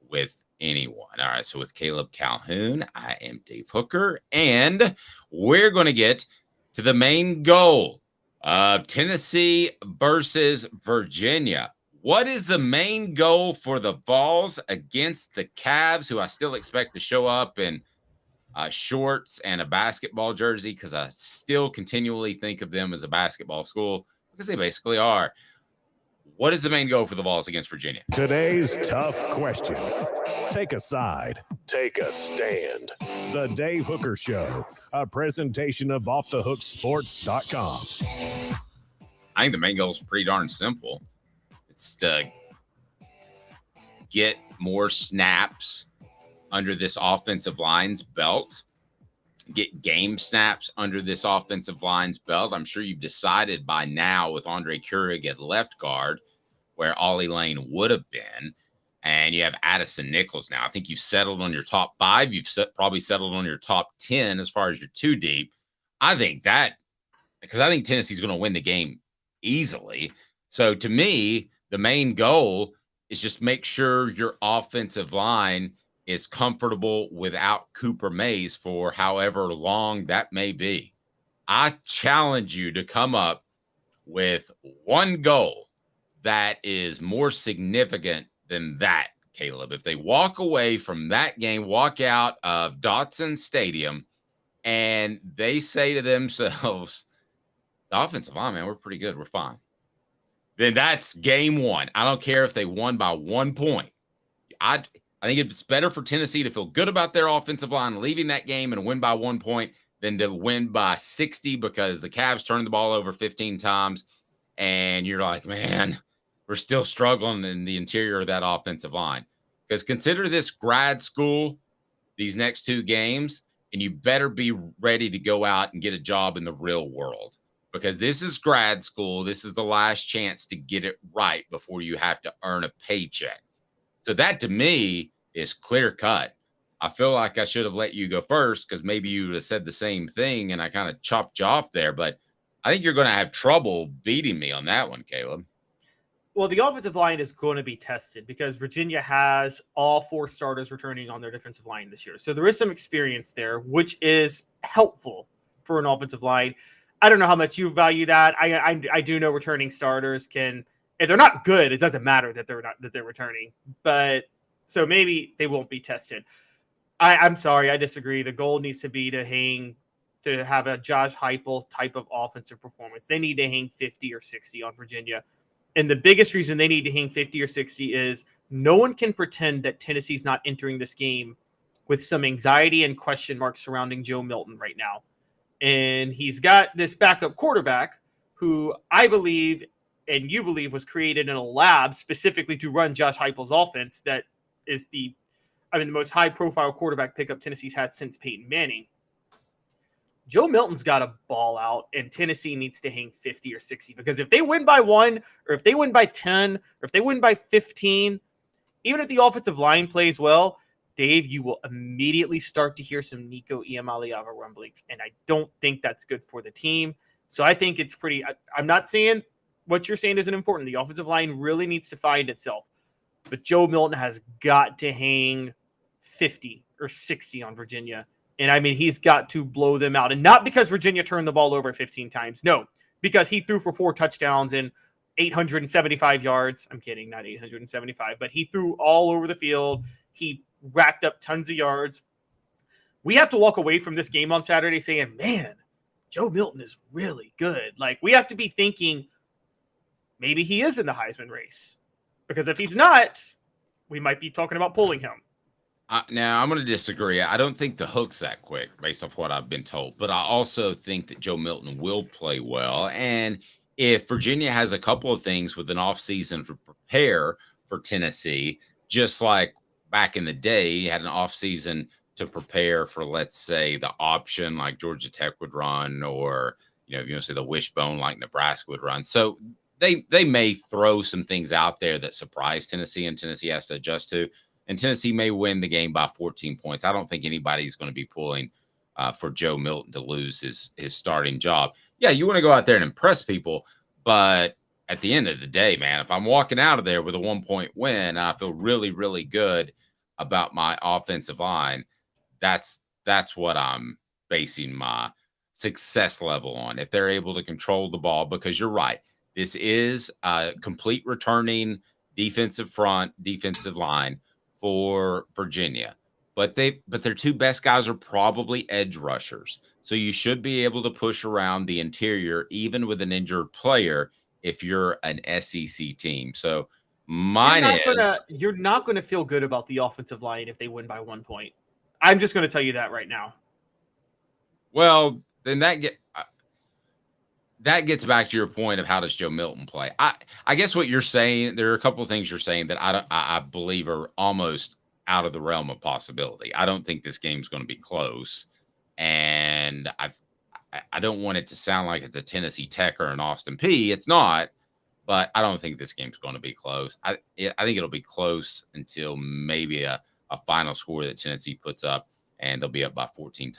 with anyone. All right, so with Caleb Calhoun, I am Dave Hooker, and we're going to get to the main goal of Tennessee versus Virginia. What is the main goal for the Vols against the Cavs, who I still expect to show up in shorts and a basketball jersey, because I still continually think of them as a basketball school, because they basically are. What is the main goal for the Vols against Virginia? Today's tough question. Take a side. Take a stand. The Dave Hooker Show, a presentation of offthehooksports.com. I think the main goal is pretty darn simple. It's to get more snaps under this offensive line's belt, get game snaps under this offensive line's belt. I'm sure you've decided by now with Andre Keurig at left guard where Ollie Lane would have been, and you have Addison Nichols now. I think you've settled on your top 5. You've probably settled on your top 10 as far as your 2 deep. I think that, because I think Tennessee's going to win the game easily. So to me, the main goal is just make sure your offensive line is comfortable without Cooper Mays for however long that may be. I challenge you to come up with one goal that is more significant than that, Caleb. If they walk away from that game, walk out of Dotson Stadium, and they say to themselves, the offensive line, man, we're pretty good, we're fine, then that's game one. I don't care if they won by 1 point. I think it's better for Tennessee to feel good about their offensive line leaving that game and win by 1 point than to win by 60, because the Cavs turned the ball over 15 times, and you're like, man, we're still struggling in the interior of that offensive line. Because consider this grad school, these next 2 games, and you better be ready to go out and get a job in the real world. Because this is grad school. This is the last chance to get it right before you have to earn a paycheck. So that, to me, is clear cut. I feel like I should have let you go first because maybe you would have said the same thing and I kind of chopped you off there. But I think you're going to have trouble beating me on that one, Caleb. Well, the offensive line is going to be tested because Virginia has all 4 starters returning on their defensive line this year. So there is some experience there, which is helpful for an offensive line. I don't know how much you value that. I do know returning starters can, if they're not good, it doesn't matter that they're returning. But so maybe they won't be tested. I'm sorry, I disagree. The goal needs to be to have a Josh Heupel type of offensive performance. They need to hang 50 or 60 on Virginia. And the biggest reason they need to hang 50 or 60 is no one can pretend that Tennessee's not entering this game with some anxiety and question marks surrounding Joe Milton right now. And he's got this backup quarterback who I believe and you believe was created in a lab specifically to run Josh Heupel's offense. That is the the most high-profile quarterback pickup Tennessee's had since Peyton Manning. Joe Milton's got to ball out, and Tennessee needs to hang 50 or 60, because if they win by 1, or if they win by 10, or if they win by 15, even if the offensive line plays well, Dave, you will immediately start to hear some Nico Iamaleava rumblings, and I don't think that's good for the team. So I think it's pretty – I'm not saying what you're saying isn't important. The offensive line really needs to find itself, but Joe Milton has got to hang 50 or 60 on Virginia. And, he's got to blow them out. And not because Virginia turned the ball over 15 times. No, because he threw for 4 touchdowns and 875 yards. I'm kidding, not 875. But he threw all over the field. He racked up tons of yards. We have to walk away from this game on Saturday saying, man, Joe Milton is really good. Like, we have to be thinking maybe he is in the Heisman race. Because if he's not, we might be talking about pulling him. Now, I'm going to disagree. I don't think the hook's that quick based off what I've been told. But I also think that Joe Milton will play well. And if Virginia has a couple of things with an offseason to prepare for Tennessee, just like back in the day, you had an offseason to prepare for, let's say, the option like Georgia Tech would run, or, say the wishbone like Nebraska would run. So they may throw some things out there that surprise Tennessee, and Tennessee has to adjust to. And Tennessee may win the game by 14 points. I don't think anybody's going to be pulling for Joe Milton to lose his starting job. Yeah, you want to go out there and impress people, but at the end of the day, man, if I'm walking out of there with a 1-point win and I feel really, really good about my offensive line, that's what I'm basing my success level on. If they're able to control the ball, because you're right, this is a complete returning defensive line for Virginia, but their 2 best guys are probably edge rushers. So you should be able to push around the interior, even with an injured player, if you're an SEC team. So you're not going to feel good about the offensive line if they win by 1 point. I'm just going to tell you that right now. Well, then that gets back to your point of how does Joe Milton play. I guess what you're saying, there are a couple of things you're saying that I believe are almost out of the realm of possibility. I don't think this game's going to be close, and I don't want it to sound like it's a Tennessee Tech or an Austin Peay. It's not, but I don't think this game's going to be close. I think it'll be close until maybe a final score that Tennessee puts up, and they'll be up by 14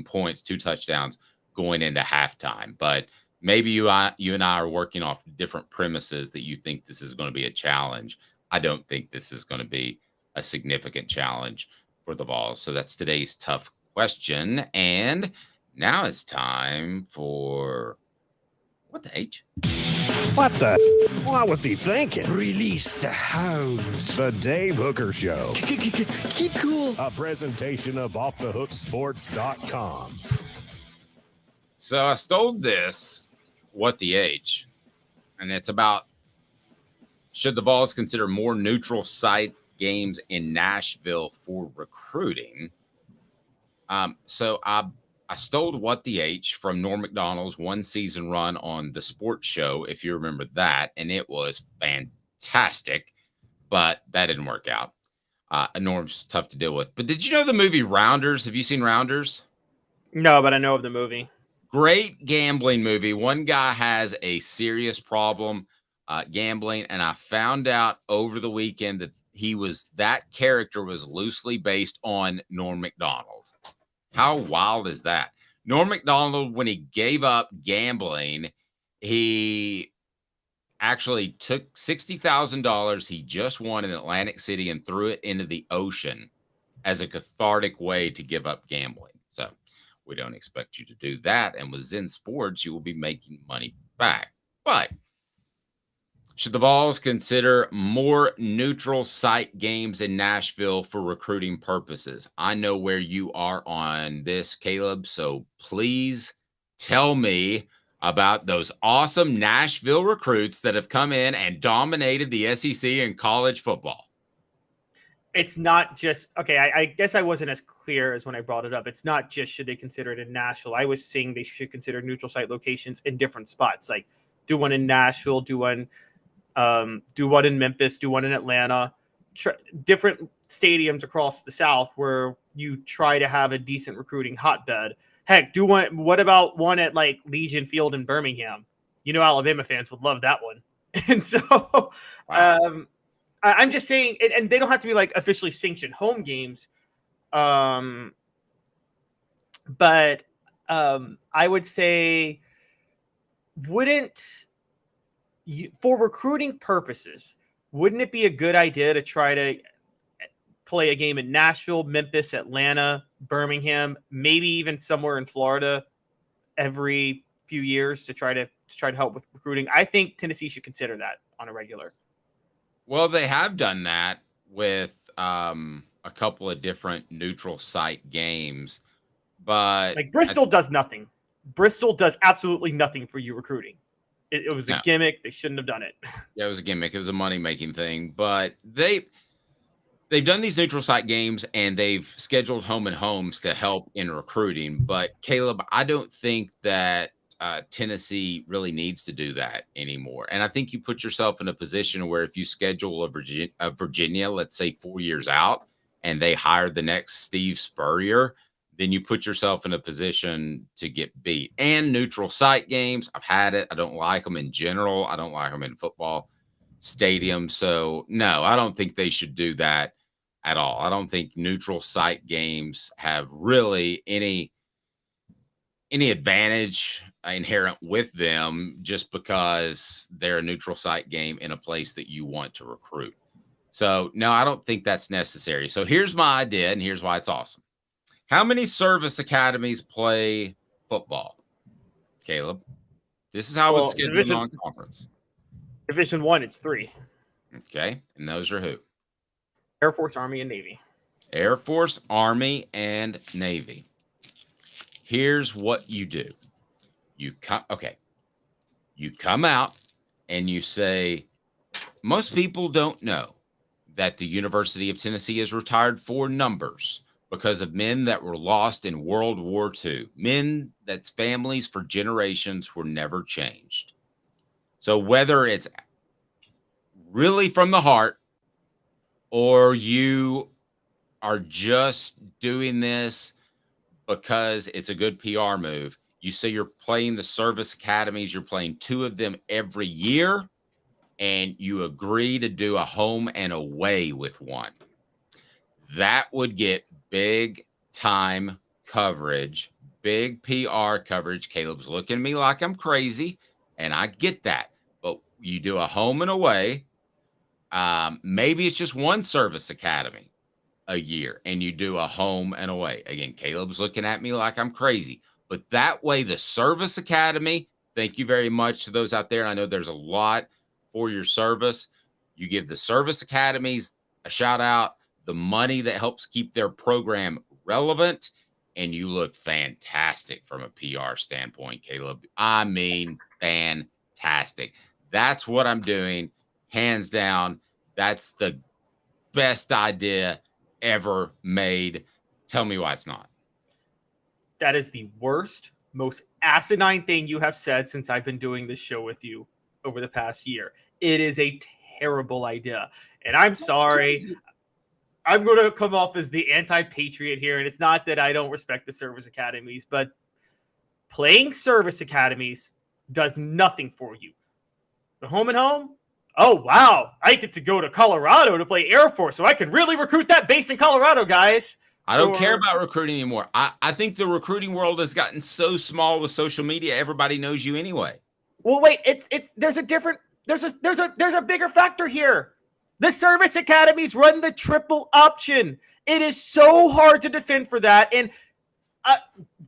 points, 2 touchdowns going into halftime. But maybe you and I are working off different premises that you think this is going to be a challenge. I don't think this is going to be a significant challenge for the Vols. So that's today's tough question. And now it's time for what the H? What the? What was he thinking? Release the hounds. The Dave Hooker Show. Keep cool. A presentation of offthehooksports.com. So I stole this, what the H, and it's about, should the Vols consider more neutral site games in Nashville for recruiting? So I stole what the H from Norm Macdonald's one season run on the sports show, if you remember that, and it was fantastic, but that didn't work out. Norm's tough to deal with. But did you know the movie Rounders? Have you seen Rounders? No, but I know of the movie. Great gambling movie. One guy has a serious problem gambling, and I found out over the weekend that that character was loosely based on Norm Macdonald. How wild is that? Norm Macdonald, when he gave up gambling, he actually took $60,000 he just won in Atlantic City and threw it into the ocean as a cathartic way to give up gambling. So we don't expect you to do that. And with Zen Sports, you will be making money back. But should the Vols consider more neutral site games in Nashville for recruiting purposes? I know where you are on this, Caleb. So please tell me about those awesome Nashville recruits that have come in and dominated the SEC in college football. It's not just, okay, I guess I wasn't as clear as when I brought it up. It's not just should they consider it in Nashville. I was saying they should consider neutral site locations in different spots. Like do one in Nashville, do one in Memphis, do one in Atlanta. different stadiums across the South where you try to have a decent recruiting hotbed. Heck, what about one at like Legion Field in Birmingham? Alabama fans would love that one. And so I'm just saying, and they don't have to be like officially sanctioned home games. But I would say, for recruiting purposes, wouldn't it be a good idea to try to play a game in Nashville, Memphis, Atlanta, Birmingham, maybe even somewhere in Florida every few years to try to help with recruiting? I think Tennessee should consider that on a regular. Well, they have done that with a couple of different neutral site games, but like Bristol does nothing. Bristol does absolutely nothing for you recruiting. It was a gimmick. They shouldn't have done it. Yeah, it was a gimmick. It was a money-making thing, but they've done these neutral site games and they've scheduled home and homes to help in recruiting. But Caleb, I don't think that Tennessee really needs to do that anymore. And I think you put yourself in a position where if you schedule a Virginia, let's say 4 years out, and they hire the next Steve Spurrier, then you put yourself in a position to get beat. And neutral site games, I've had it. I don't like them in general. I don't like them in football stadiums. So no, I don't think they should do that at all. I don't think neutral site games have really any advantage inherent with them just because they're a neutral site game in a place that you want to recruit. So no, I don't think that's necessary. So here's my idea, and here's why it's awesome. How many service academies play football, Caleb? This is how it's scheduled on conference. Division 1, it's 3. Okay, and those are who? Air Force, Army, and Navy. Air Force, Army, and Navy. Here's what you do. You come out and you say, most people don't know that the University of Tennessee is retired for numbers because of men that were lost in World War II, men that's families for generations were never changed. So whether it's really from the heart or you are just doing this because it's a good PR move, you say you're playing the service academies, you're playing 2 of them every year, and you agree to do a home and away with one. That would get big time coverage, big PR coverage. Caleb's looking at me like I'm crazy, and I get that. But you do a home and away. Maybe it's just one service academy a year, and you do a home and away. Again, Caleb's looking at me like I'm crazy. But that way, the service academy, thank you very much to those out there. I know there's a lot for your service. You give the service academies a shout out, the money that helps keep their program relevant, and you look fantastic from a PR standpoint, Caleb. I mean, fantastic. That's what I'm doing, hands down. That's the best idea ever made. Tell me why it's not. That is the worst, most asinine thing you have said since I've been doing this show with you over the past year. It is a terrible idea. And I'm sorry. I'm going to come off as the anti-patriot here. And it's not that I don't respect the service academies, but playing service academies does nothing for you. The home and home? Oh, wow. I get to go to Colorado to play Air Force, so I can really recruit that base in Colorado, guys. I don't care about recruiting anymore. I think the recruiting world has gotten so small with social media. Everybody knows you anyway. Well, wait, there's a bigger factor here. The service academies run the triple option. It is so hard to defend for that. And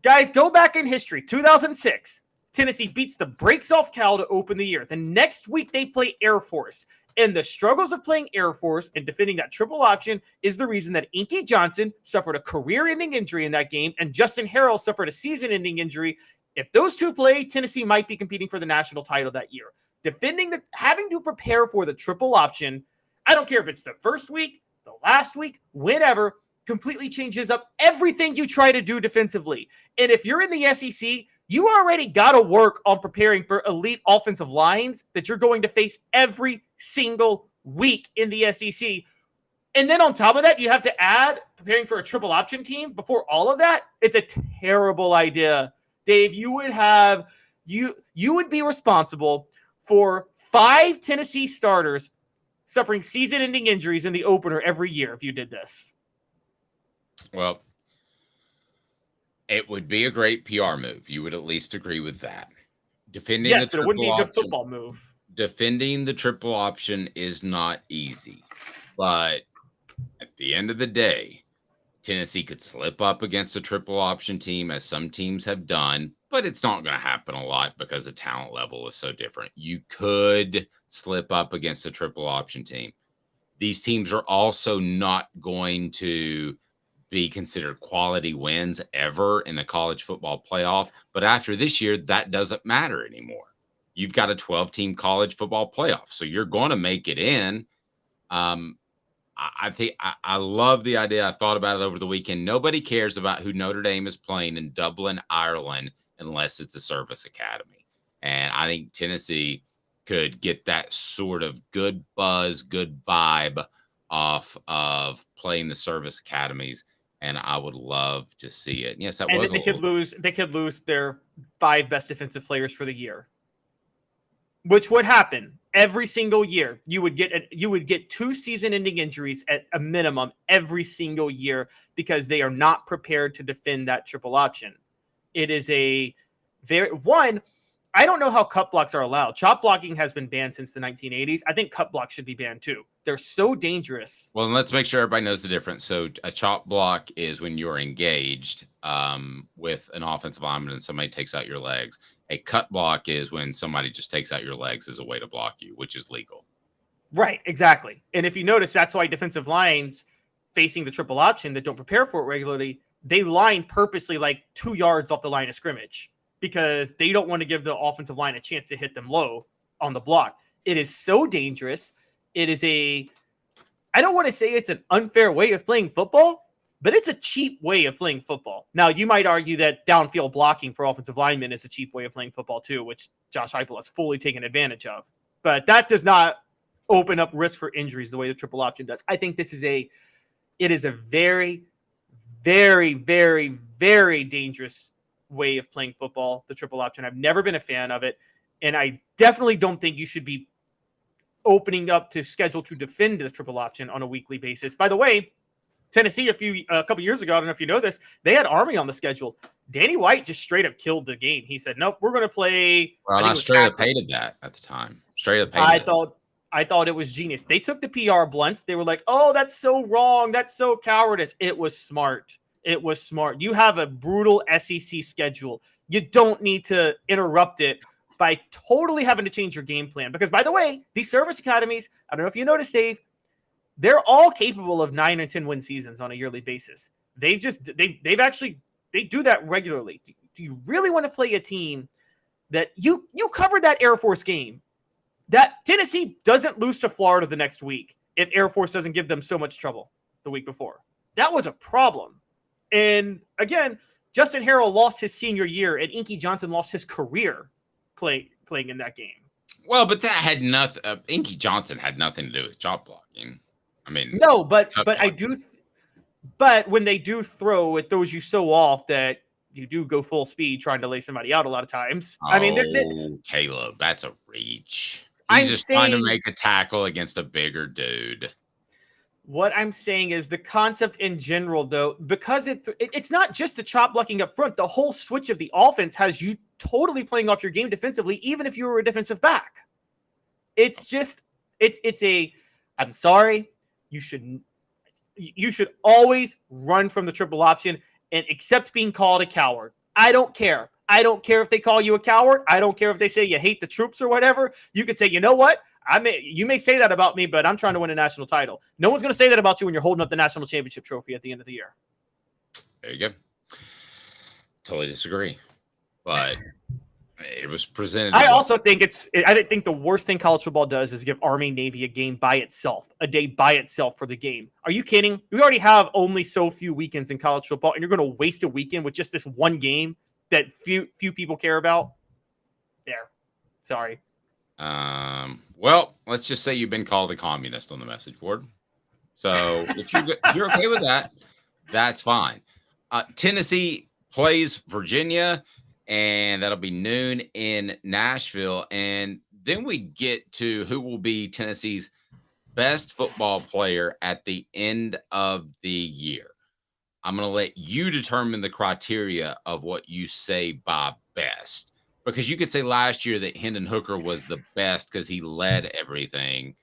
guys, go back in history. 2006, Tennessee beats the brakes off Cal to open the year. The next week they play Air Force. And the struggles of playing Air Force and defending that triple option is the reason that Inky Johnson suffered a career-ending injury in that game, and Justin Harrell suffered a season-ending injury. If those two play, Tennessee might be competing for the national title that year. Having to prepare for the triple option, I don't care if it's the first week, the last week, whenever, completely changes up everything you try to do defensively. And if you're in the SEC, you already got to work on preparing for elite offensive lines that you're going to face every single week in the SEC. And then on top of that, you have to add preparing for a triple option team before all of that. It's a terrible idea. Dave, you would be responsible for 5 Tennessee starters suffering season-ending injuries in the opener every year if you did this. Well, it would be a great PR move. You would at least agree with that. Defending yes, the but it wouldn't be triple a option, football move. defending the triple option is not easy, but at the end of the day, Tennessee could slip up against a triple option team, as some teams have done, but it's not going to happen a lot because the talent level is so different. You could slip up against a triple option team. These teams are also not going to be considered quality wins ever in the college football playoff. But after this year, that doesn't matter anymore. You've got a 12-team college football playoff, so you're going to make it in. I think I love the idea. I thought about it over the weekend. Nobody cares about who Notre Dame is playing in Dublin, Ireland, unless it's a service academy. And I think Tennessee could get that sort of good buzz, good vibe off of playing the service academies. And I would love to see it. Yes, that was. And they could lose their 5 best defensive players for the year, which would happen every single year. You would get 2 season-ending injuries at a minimum every single year because they are not prepared to defend that triple option. It is I don't know how cut blocks are allowed. Chop blocking has been banned since the 1980s. I think cut blocks should be banned too. They're so dangerous. Well, let's make sure everybody knows the difference. So a chop block is when you're engaged with an offensive lineman and somebody takes out your legs. A cut block is when somebody just takes out your legs as a way to block you, which is legal. Right, exactly. And if you notice, that's why defensive lines facing the triple option that don't prepare for it regularly, they line purposely like 2 yards off the line of scrimmage because they don't want to give the offensive line a chance to hit them low on the block. It is so dangerous. It is I don't want to say it's an unfair way of playing football, but it's a cheap way of playing football. Now, you might argue that downfield blocking for offensive linemen is a cheap way of playing football too, which Josh Heupel has fully taken advantage of. But that does not open up risk for injuries the way the triple option does. I think it is a very, very, very, very dangerous way of playing football, the triple option. I've never been a fan of it, and I definitely don't think you should be opening up to schedule to defend the triple option on a weekly basis. By the way, Tennessee a couple years ago, I don't know if you know this, they had Army on the schedule. Danny White just straight up killed the game. He said, "Nope, we're going to play." Well, I straight up hated that at the time. Straight up hated I thought it was genius. They took the PR blunts. They were like, "Oh, that's so wrong. That's so cowardice." It was smart. It was smart. You have a brutal SEC schedule. You don't need to interrupt it by totally having to change your game plan. Because, by the way, these service academies, I don't know if you noticed, Dave, they're all capable of 9 or 10 win seasons on a yearly basis. They do that regularly. Do you really want to play a team that you covered that Air Force game? That Tennessee doesn't lose to Florida the next week if Air Force doesn't give them so much trouble the week before. That was a problem. And again, Justin Harrell lost his senior year and Inky Johnson lost his career playing in that game. Well, but that had nothing. Inky Johnson had nothing to do with chop blocking. I mean, no, but when they do throw, it throws you so off that you do go full speed trying to lay somebody out a lot of times. Oh, I mean, Caleb, that's a reach. He's just trying to make a tackle against a bigger dude. What I'm saying is the concept in general, though, because it's not just the chop blocking up front. The whole switch of the offense has you totally playing off your game defensively, even if you were a defensive back. I'm sorry. You should always run from the triple option and accept being called a coward. I don't care. I don't care if they call you a coward. I don't care if they say you hate the troops or whatever. You could say, you know what? You may say that about me, but I'm trying to win a national title. No one's going to say that about you when you're holding up the national championship trophy at the end of the year. There you go. Totally disagree. But it was presented. I also think I think the worst thing college football does is give Army Navy a game by itself, a day by itself for the game. Are you kidding? We already have only so few weekends in college football, and you're going to waste a weekend with just this one game that few people care about? There. Sorry. Well, let's just say you've been called a communist on the message board. So if you're okay with that, that's fine. Tennessee plays Virginia, and that'll be noon in Nashville. And then we get to who will be Tennessee's best football player at the end of the year. I'm going to let you determine the criteria of what you say by best, because you could say last year that Hendon Hooker was the best because he led everything.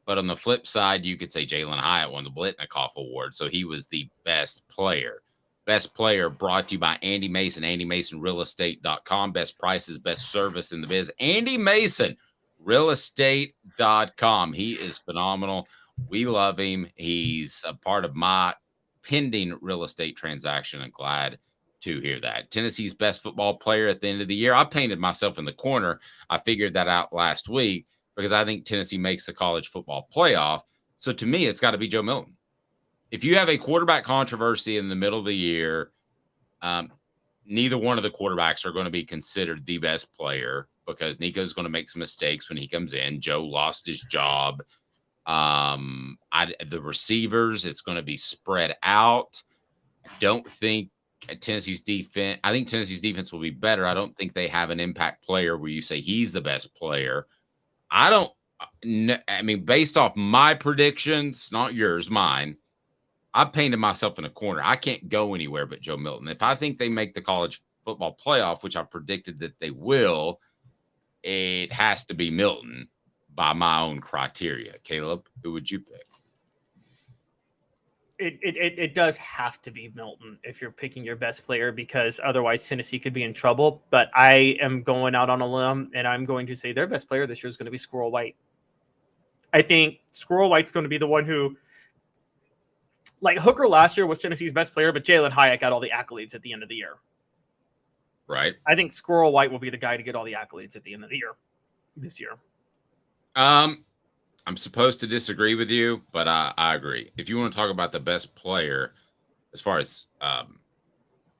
But on the flip side, you could say Jalen Hyatt won the Blitnikoff Award, so he was the best player. Best player brought to you by Andy Mason, AndyMasonRealEstate.com. Best prices, best service in the biz. Andy Mason, realestate.com. He is phenomenal. We love him. He's a part of my pending real estate transaction. I'm glad to hear that. Tennessee's best football player at the end of the year. I painted myself in the corner. I figured that out last week because I think Tennessee makes the college football playoff. So to me, it's got to be Joe Milton. If you have a quarterback controversy in the middle of the year, neither one of the quarterbacks are going to be considered the best player because Nico's going to make some mistakes when he comes in. Joe lost his job. The receivers, it's going to be spread out. I don't think Tennessee's defense, I think Tennessee's defense will be better. I don't think they have an impact player where you say he's the best player. I mean, based off my predictions, not yours, mine, I painted myself in a corner. I can't go anywhere but Joe Milton. If I think they make the college football playoff, which I predicted that they will, it has to be Milton by my own criteria. Caleb, who would you pick? It does have to be Milton if you're picking your best player, because otherwise Tennessee could be in trouble. But I am going out on a limb, and I'm going to say their best player this year is going to be Squirrel White. I think Squirrel White's going to be the one who, like Hooker last year was Tennessee's best player, but Jalen Hyatt got all the accolades at the end of the year. Right. I think Squirrel White will be the guy to get all the accolades at the end of the year this year. I'm supposed to disagree with you, but I agree. If you want to talk about the best player as far as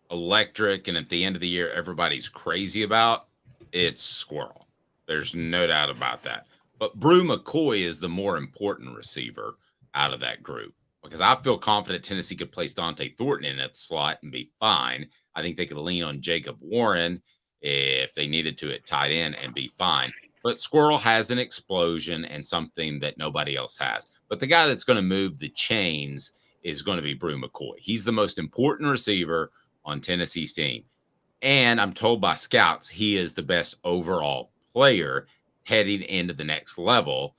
electric and at the end of the year everybody's crazy about, it's Squirrel. There's no doubt about that. But Brew McCoy is the more important receiver out of that group, because I feel confident Tennessee could place Dante Thornton in that slot and be fine. I think they could lean on Jacob Warren if they needed to at tight end and be fine. But Squirrel has an explosion and something that nobody else has. But the guy that's going to move the chains is going to be Brew McCoy. He's the most important receiver on Tennessee's team. And I'm told by scouts he is the best overall player heading into the next level.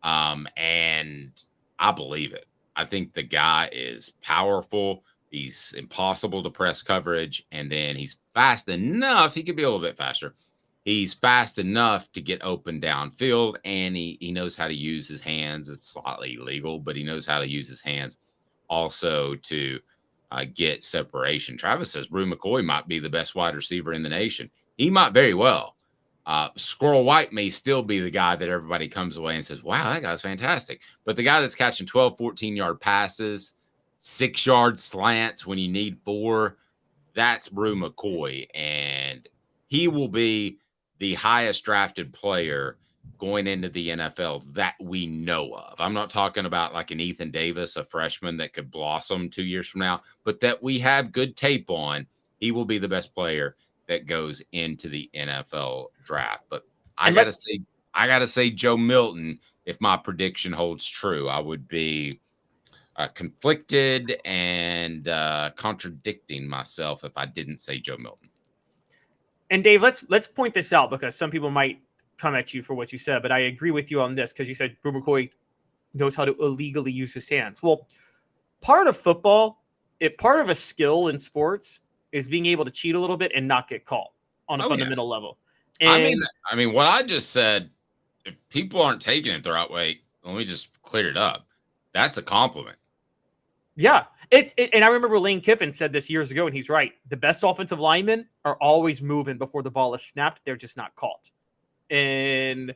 And I believe it. I think the guy is powerful. He's impossible to press coverage. And then he's fast enough. He could be a little bit faster. He's fast enough to get open downfield, and he knows how to use his hands. It's slightly illegal, but he knows how to use his hands also to get separation. Travis says Brew McCoy might be the best wide receiver in the nation. He might very well. Squirrel White may still be the guy that everybody comes away and says, wow, that guy's fantastic. But the guy that's catching 12, 14-yard passes, 6-yard slants when you need 4, that's Brew McCoy. And he will be the highest drafted player going into the NFL that we know of. I'm not talking about like an Ethan Davis, a freshman that could blossom 2 years from now, but that we have good tape on. He will be the best player that goes into the NFL draft. But I gotta say Joe Milton, if my prediction holds true. I would be conflicted and contradicting myself if I didn't say Joe Milton. And Dave, let's point this out, because some people might come at you for what you said, but I agree with you on this, because you said Brew McCoy knows how to illegally use his hands. Well, part of football, part of a skill in sports is being able to cheat a little bit and not get caught on a fundamental level. And I mean, what I just said, if people aren't taking it the right way, let me just clear it up. That's a compliment. Yeah. And I remember Lane Kiffin said this years ago, and he's right. The best offensive linemen are always moving before the ball is snapped. They're just not caught. And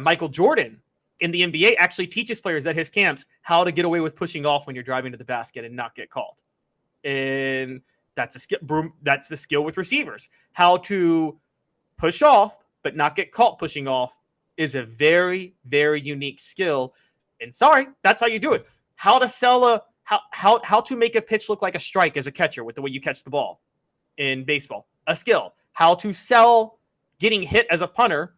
Michael Jordan in the NBA actually teaches players at his camps how to get away with pushing off when you're driving to the basket and not get called. And that's a skill. That's the skill with receivers. How to push off but not get caught pushing off is a very, very unique skill. And sorry, that's how you do it. how to sell how to make a pitch look like a strike as a catcher with the way you catch the ball in baseball. A skill. How to sell getting hit as a punter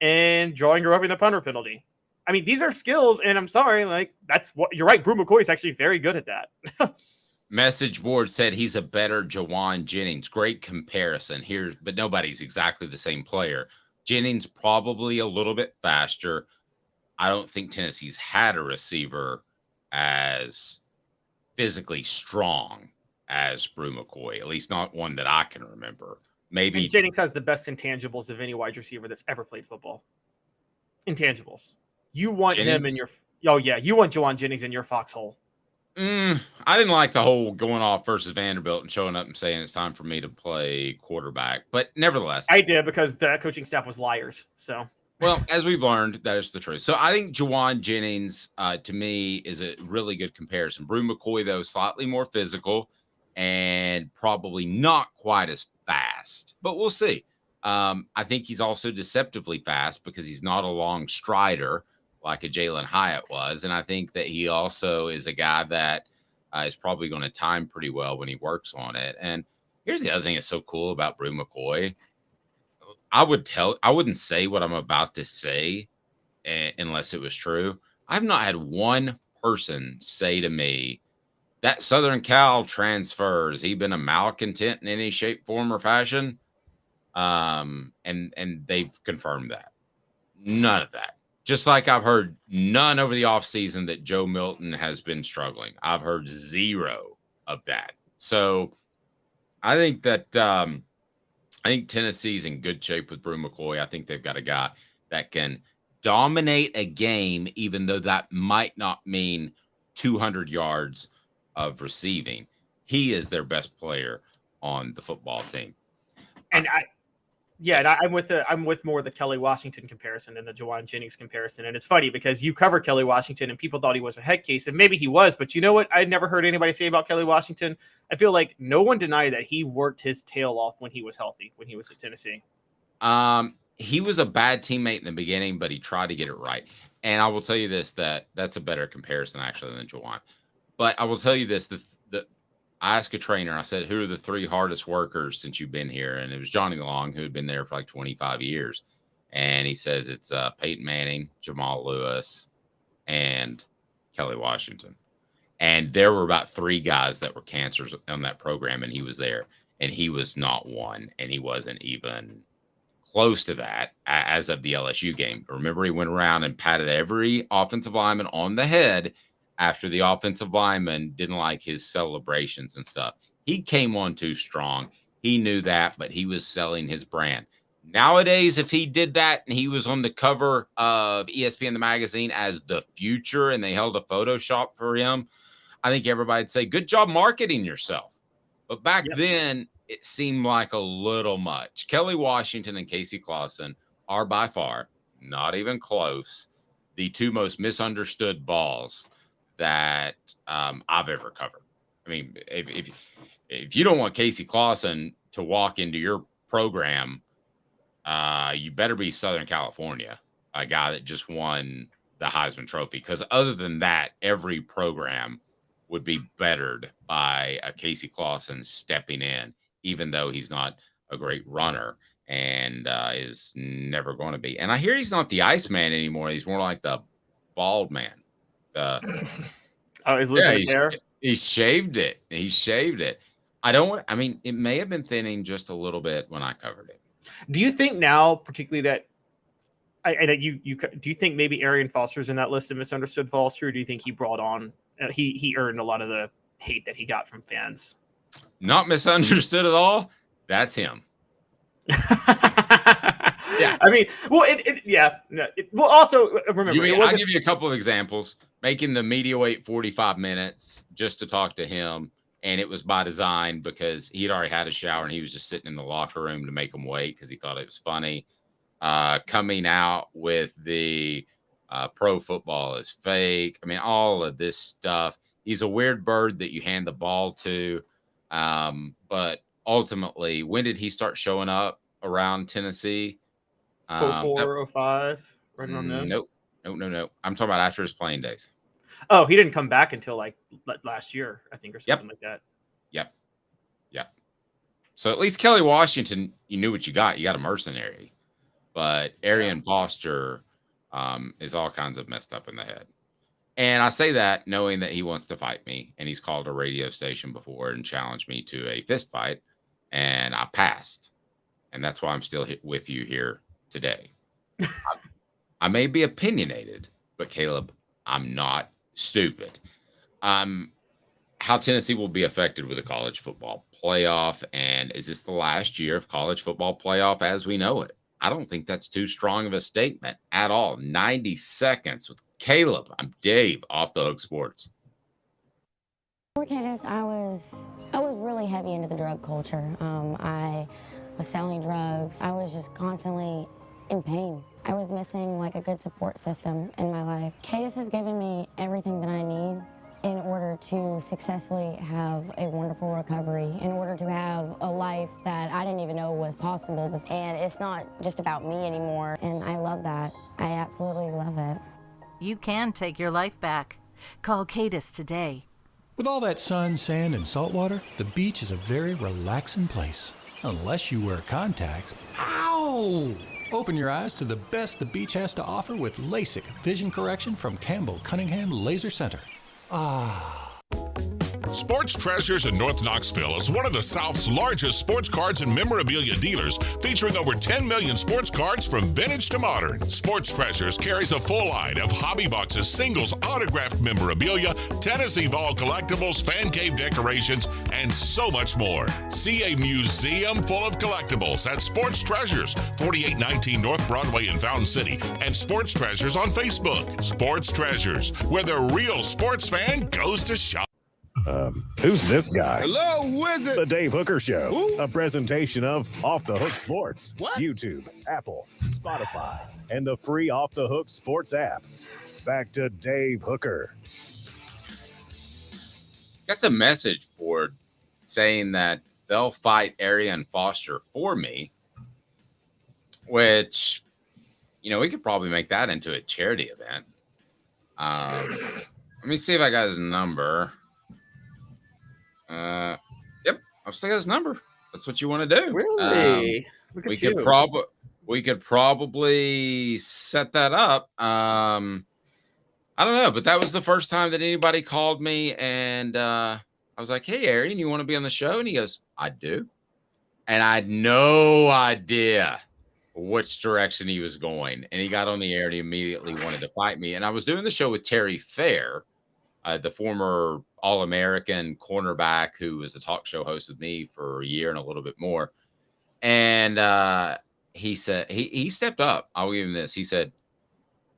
and drawing or rubbing the punter penalty. I mean, these are skills, and I'm sorry, like that's what you're right. Brew McCoy is actually very good at that. Message board said he's a better Jawan Jennings. Great comparison here, but nobody's exactly the same player. Jennings probably a little bit faster. I don't think Tennessee's had a receiver as physically strong as Brew McCoy, at least not one that I can remember. Maybe and Jennings has the best intangibles of any wide receiver that's ever played football. Intangibles. You want Jennings? him in your you want Jawan Jennings in your foxhole. I didn't like the whole going off versus Vanderbilt and showing up and saying it's time for me to play quarterback, but nevertheless, I did because the coaching staff was liars. So, well, as we've learned, that is the truth. So I think Jawan Jennings, to me, is a really good comparison. Brew McCoy, though, slightly more physical and probably not quite as fast, but we'll see. I think he's also deceptively fast because he's not a long strider like a Jalen Hyatt was. And I think that he also is a guy that is probably going to time pretty well when he works on it. And here's the other thing that's so cool about Brew McCoy. I wouldn't say what I'm about to say unless it was true. I've not had one person say to me that Southern Cal transfer, has he been a malcontent in any shape, form, or fashion? And they've confirmed that. None of that. Just like I've heard none over the offseason that Joe Milton has been struggling. I've heard zero of that. So I think that I think Tennessee's in good shape with Brew McCoy. I think they've got a guy that can dominate a game, even though that might not mean 200 yards of receiving. He is their best player on the football team. And I'm with more the Kelly Washington comparison than the Jawan Jennings comparison. And it's funny because you cover Kelly Washington and people thought he was a head case, and maybe he was, but you know what I'd never heard anybody say about Kelly Washington? I feel like no one denied that he worked his tail off when he was healthy, when he was at Tennessee. He was a bad teammate in the beginning, but he tried to get it right. And I will tell you this, that's a better comparison actually than Jawan. But I will tell you this, I asked a trainer, I said, who are the 3 hardest workers since you've been here? And it was Johnny Long, who had been there for like 25 years. And he says it's Peyton Manning, Jamal Lewis, and Kelly Washington. And there were about 3 guys that were cancers on that program, and he was there. And he was not one, and he wasn't even close to that as of the LSU game. Remember, he went around and patted every offensive lineman on the head after the offensive lineman didn't like his celebrations and stuff. He came on too strong. He knew that, but he was selling his brand. Nowadays, if he did that and he was on the cover of ESPN, the magazine, as the future, and they held a Photoshop for him, I think everybody'd say, good job marketing yourself. But back then, it seemed like a little much. Kelly Washington and Casey Clausen are by far, not even close, the 2 most misunderstood balls that I've ever covered. I mean, if you don't want Casey Clausen to walk into your program, you better be Southern California, a guy that just won the Heisman Trophy. Because other than that, every program would be bettered by a Casey Clausen stepping in, even though he's not a great runner and is never going to be. And I hear he's not the Iceman anymore. He's more like the bald man. He's losing his hair. He shaved it. He shaved it. It may have been thinning just a little bit when I covered it. Do you think now, particularly that, do you think maybe Arian Foster's in that list of misunderstood Foster? Or do you think he brought on, he earned a lot of the hate that he got from fans? Not misunderstood at all. That's him. Yeah, I mean, well, also remember, I'll give you a couple of examples. Making the media wait 45 minutes just to talk to him, and it was by design because he'd already had a shower and he was just sitting in the locker room to make him wait because he thought it was funny. Coming out with the pro football is fake. I mean, all of this stuff. He's a weird bird that you hand the ball to. But ultimately, when did he start showing up around Tennessee? 04, 05, right around then? Nope. I'm talking about after his playing days. Oh, he didn't come back until like last year, I think, or something like that. Yep. So at least Kelly Washington, you knew what you got. You got a mercenary. But Arian Foster is all kinds of messed up in the head. And I say that knowing that he wants to fight me, and he's called a radio station before and challenged me to a fist fight, and I passed. And that's why I'm still with you here today. I may be opinionated, but Caleb, I'm not stupid. How Tennessee will be affected with the college football playoff, and is this the last year of college football playoff as we know it? I don't think that's too strong of a statement at all. 90 seconds with Caleb. I'm Dave, Off the Hook Sports. Before Candace, I was really heavy into the drug culture. I was selling drugs. I was just constantly in pain. I was missing like a good support system in my life. Candace has given me everything that I need in order to successfully have a wonderful recovery, in order to have a life that I didn't even know was possible before. And it's not just about me anymore, and I love that. I absolutely love it. You can take your life back. Call Cadis today. With all that sun, sand, and salt water, the beach is a very relaxing place. Unless you wear contacts. Ow! Open your eyes to the best the beach has to offer with LASIK vision correction from Campbell Cunningham Laser Center. Sports Treasures in North Knoxville is one of the South's largest sports cards and memorabilia dealers, featuring over 10 million sports cards from vintage to modern. Sports Treasures carries a full line of hobby boxes, singles, autographed memorabilia, Tennessee Vol collectibles, fan cave decorations, and so much more. See a museum full of collectibles at Sports Treasures, 4819 North Broadway in Fountain City, and Sports Treasures on Facebook. Sports Treasures, where the real sports fan goes to shop. Who's this guy? Hello, who is it? The Dave Hooker Show, Who? a presentation of Off the Hook Sports, What? YouTube, Apple, Spotify, and the free Off the Hook Sports app. Back to Dave Hooker. Got the message board saying that they'll fight Arian Foster for me, which, we could probably make that into a charity event. Let me see if I got his number. Yep, I've still got his number. That's what you want to do. Really? We could probably set that up. I don't know, but that was the first time that anybody called me, and I was like, "Hey, Arian, you want to be on the show?" And he goes, "I do," and I had no idea which direction he was going. And he got on the air and he immediately wanted to fight me. And I was doing the show with Terry Fair, the former All-American cornerback who was a talk show host with me for a year and a little bit more. And he said, he stepped up. I'll give him this. He said,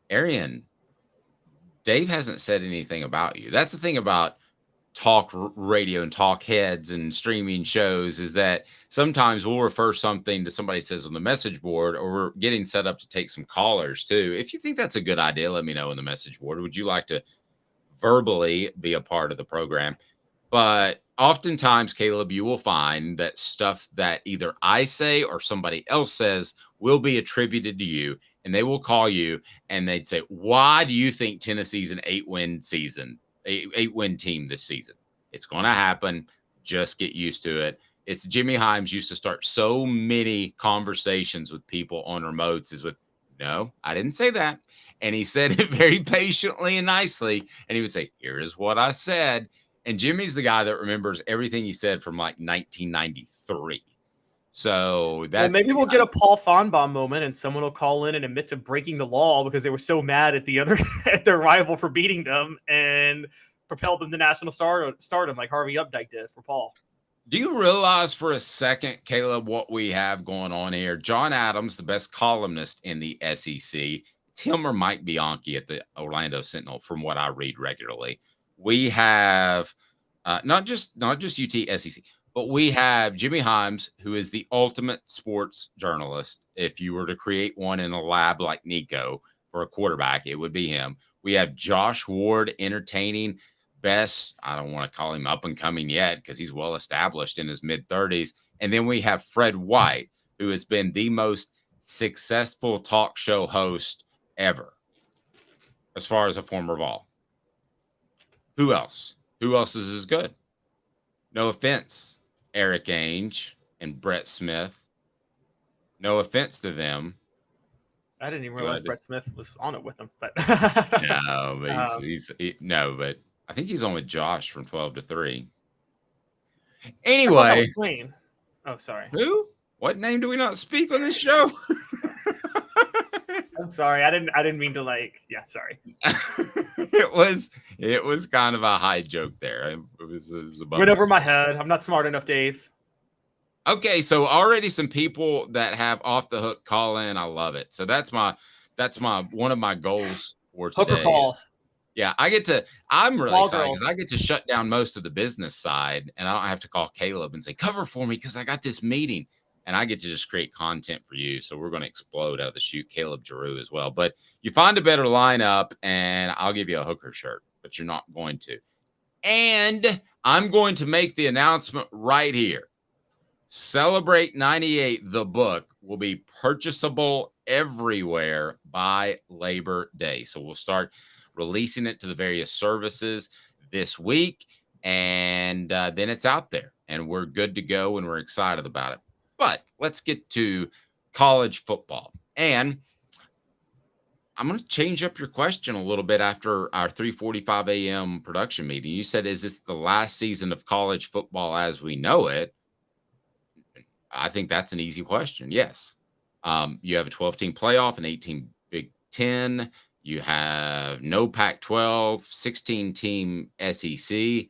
"Arian, Dave hasn't said anything about you." That's the thing about talk radio and talk heads and streaming shows, is that sometimes we'll refer something to somebody says on the message board, or we're getting set up to take some callers too. If you think that's a good idea, let me know in the message board. Would you like to verbally be a part of the program? But oftentimes, Caleb, you will find that stuff that either I say or somebody else says will be attributed to you, and they will call you and they'd say, "Why do you think Tennessee's an 8-win season, 8-win team this season?" It's going to happen. Just get used to it. It's Jimmy Himes used to start so many conversations with people on remotes is with, "No, I didn't say that." And he said it very patiently and nicely. And he would say, "Here is what I said." And Jimmy's the guy that remembers everything he said from like 1993. So that's, well, maybe we'll get a Paul Fonbaum moment, and someone will call in and admit to breaking the law because they were so mad at the other at their rival for beating them and propelled them to national stardom, like Harvey Updike did for Paul. Do you realize for a second, Caleb, what we have going on here? John Adams, the best columnist in the SEC. It's him or Mike Bianchi at the Orlando Sentinel, from what I read regularly. We have not just UT SEC, but we have Jimmy Himes, who is the ultimate sports journalist. If you were to create one in a lab like Nico for a quarterback, it would be him. We have Josh Ward, entertaining, best, I don't want to call him up and coming yet because he's well established in his mid-30s. And then we have Fred White, who has been the most successful talk show host ever, as far as a former Vol. Who else? Who else is as good? No offense, Eric Ainge and Brett Smith. No offense to them. I didn't even realize Brett Smith was on it with him. But no, but but I think he's on with Josh from 12 to 3. Anyway, oh, sorry. Who? What name do we not speak on this show? I'm sorry. I didn't mean to sorry. It was kind of a high joke there. It was a went over my head. I'm not smart enough, Dave. Okay, so already some people that have off the hook call in. I love it. So that's my one of my goals for today. Hooker calls. Yeah, I'm really excited because I get to shut down most of the business side and I don't have to call Caleb and say, cover for me because I got this meeting. And I get to just create content for you. So we're going to explode out of the chute, Caleb Giroux as well. But you find a better lineup and I'll give you a Hooker shirt, but you're not going to. And I'm going to make the announcement right here. Celebrate 98, the book, will be purchasable everywhere by Labor Day. So we'll start releasing it to the various services this week. And then it's out there and we're good to go and we're excited about it. But let's get to college football. And I'm going to change up your question a little bit after our 3:45 a.m. production meeting. You said, is this the last season of college football as we know it? I think that's an easy question. Yes. You have a 12-team playoff, an 18 Big Ten. You have no Pac-12, 16-team SEC.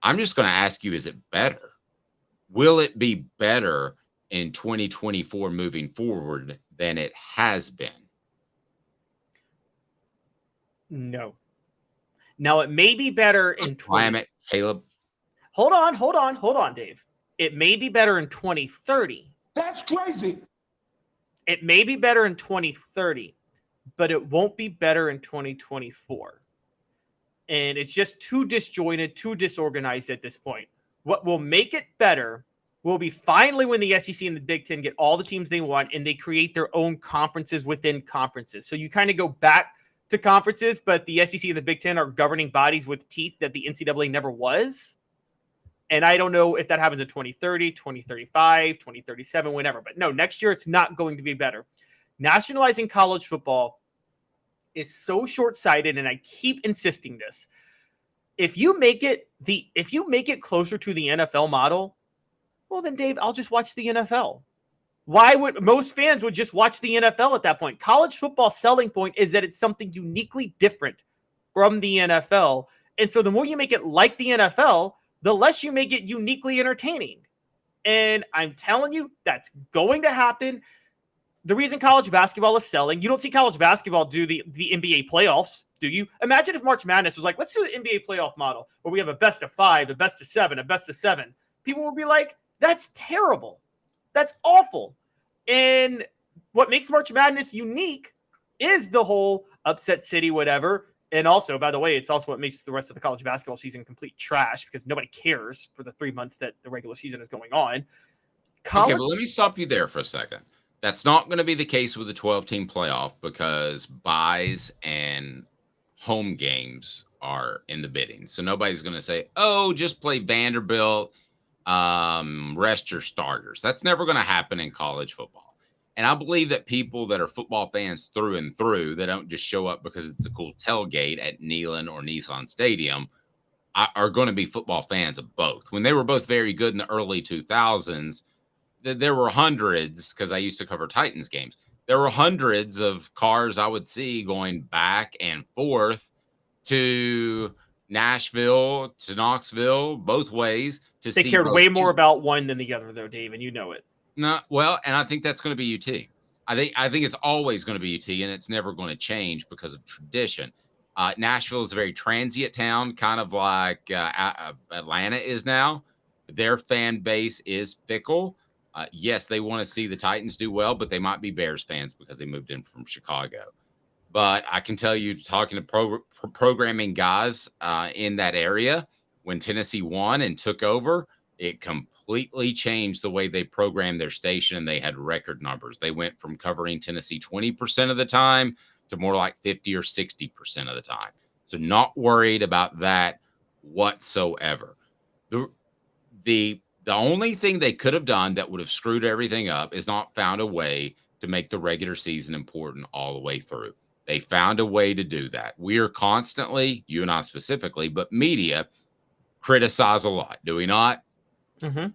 I'm just going to ask you, is it better? Will it be better in 2024 moving forward than it has been? No. Now, it may be better in Caleb. Hold on, Dave. It may be better in 2030. That's crazy. It may be better in 2030, but it won't be better in 2024. And it's just too disjointed, too disorganized at this point. What will make it better will be finally when the SEC and the Big Ten get all the teams they want and they create their own conferences within conferences. So you kind of go back to conferences, but the SEC and the Big Ten are governing bodies with teeth that the NCAA never was. And I don't know if that happens in 2030, 2035, 2037, whenever. But no, next year it's not going to be better. Nationalizing college football is so short-sighted, and I keep insisting this. If you make it closer to the NFL model, well then, Dave, I'll just watch the NFL. Why would most fans would just watch the NFL at that point? College football's selling point is that it's something uniquely different from the NFL. And so the more you make it like the NFL, the less you make it uniquely entertaining. And I'm telling you, that's going to happen. The reason college basketball is selling, you don't see college basketball do the NBA playoffs, do you? Imagine if March Madness was like, let's do the NBA playoff model where we have a best of 5, a best of 7, a best of 7. People would be like, that's terrible. That's awful. And what makes March Madness unique is the whole upset city, whatever. And also, by the way, it's also what makes the rest of the college basketball season complete trash because nobody cares for the 3 months that the regular season is going on. Okay, but let me stop you there for a second. That's not going to be the case with the 12-team playoff because buys and home games are in the bidding. So nobody's going to say, oh, just play Vanderbilt, rest your starters. That's never going to happen in college football. And I believe that people that are football fans through and through, that don't just show up because it's a cool tailgate at Neyland or Nissan Stadium, are going to be football fans of both. When they were both very good in the early 2000s, there were hundreds, because I used to cover Titans games, there were hundreds of cars I would see going back and forth to Nashville, to Knoxville, both ways. They cared way more about one than the other, though, Dave, and you know it. No, well, and I think that's going to be UT. I think it's always going to be UT, and it's never going to change because of tradition. Nashville is a very transient town, kind of like Atlanta is now. Their fan base is fickle. Yes, they want to see the Titans do well, but they might be Bears fans because they moved in from Chicago. But I can tell you, talking to programming guys in that area, when Tennessee won and took over, it completely changed the way they programmed their station, and they had record numbers. They went from covering Tennessee 20% of the time to more like 50 or 60% of the time. So not worried about that whatsoever. The only thing they could have done that would have screwed everything up is not found a way to make the regular season important all the way through. They found a way to do that. We are constantly, you and I specifically, but media criticize a lot, do we not? Mm-hmm.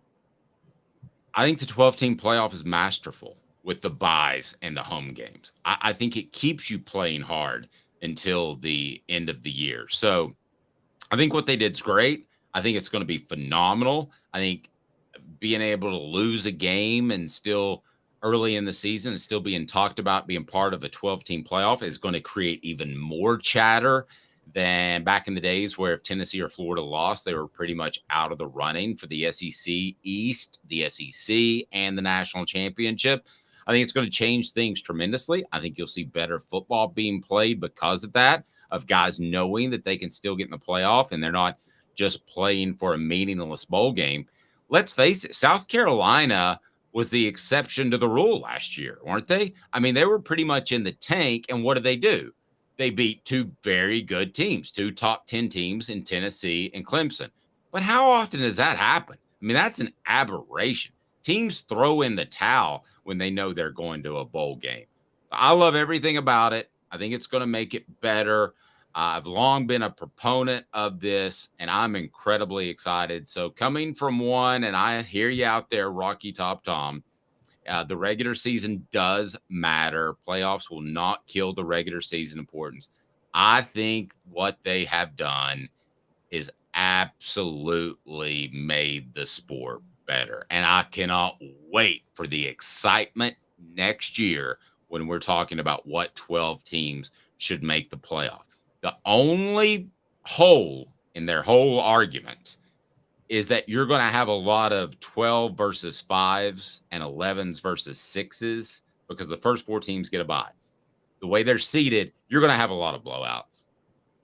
I think the 12-team playoff is masterful with the buys and the home games. I think it keeps you playing hard until the end of the year. So I think what they did is great. I think it's going to be phenomenal. I think being able to lose a game and still early in the season and still being talked about being part of a 12-team playoff is going to create even more chatter than back in the days where if Tennessee or Florida lost, they were pretty much out of the running for the SEC East, the SEC, and the national championship. I think it's going to change things tremendously. I think you'll see better football being played because of that, of guys knowing that they can still get in the playoff and they're not just playing for a meaningless bowl game. Let's face it, South Carolina was the exception to the rule last year, weren't they? I mean, they were pretty much in the tank, and what did they do? They beat two very good teams, two top 10 teams in Tennessee and Clemson. But how often does that happen? I mean, that's an aberration. Teams throw in the towel when they know they're going to a bowl game. I love everything about it. I think it's going to make it better. I've long been a proponent of this, and I'm incredibly excited. So coming from one, and I hear you out there, Rocky Top Tom, the regular season does matter. Playoffs will not kill the regular season importance. I think what they have done is absolutely made the sport better. And I cannot wait for the excitement next year when we're talking about what 12 teams should make the playoff. The only hole in their whole argument is that you're going to have a lot of 12 versus 5s and 11s versus 6s because the first 4 teams get a bye. The way they're seeded, you're going to have a lot of blowouts.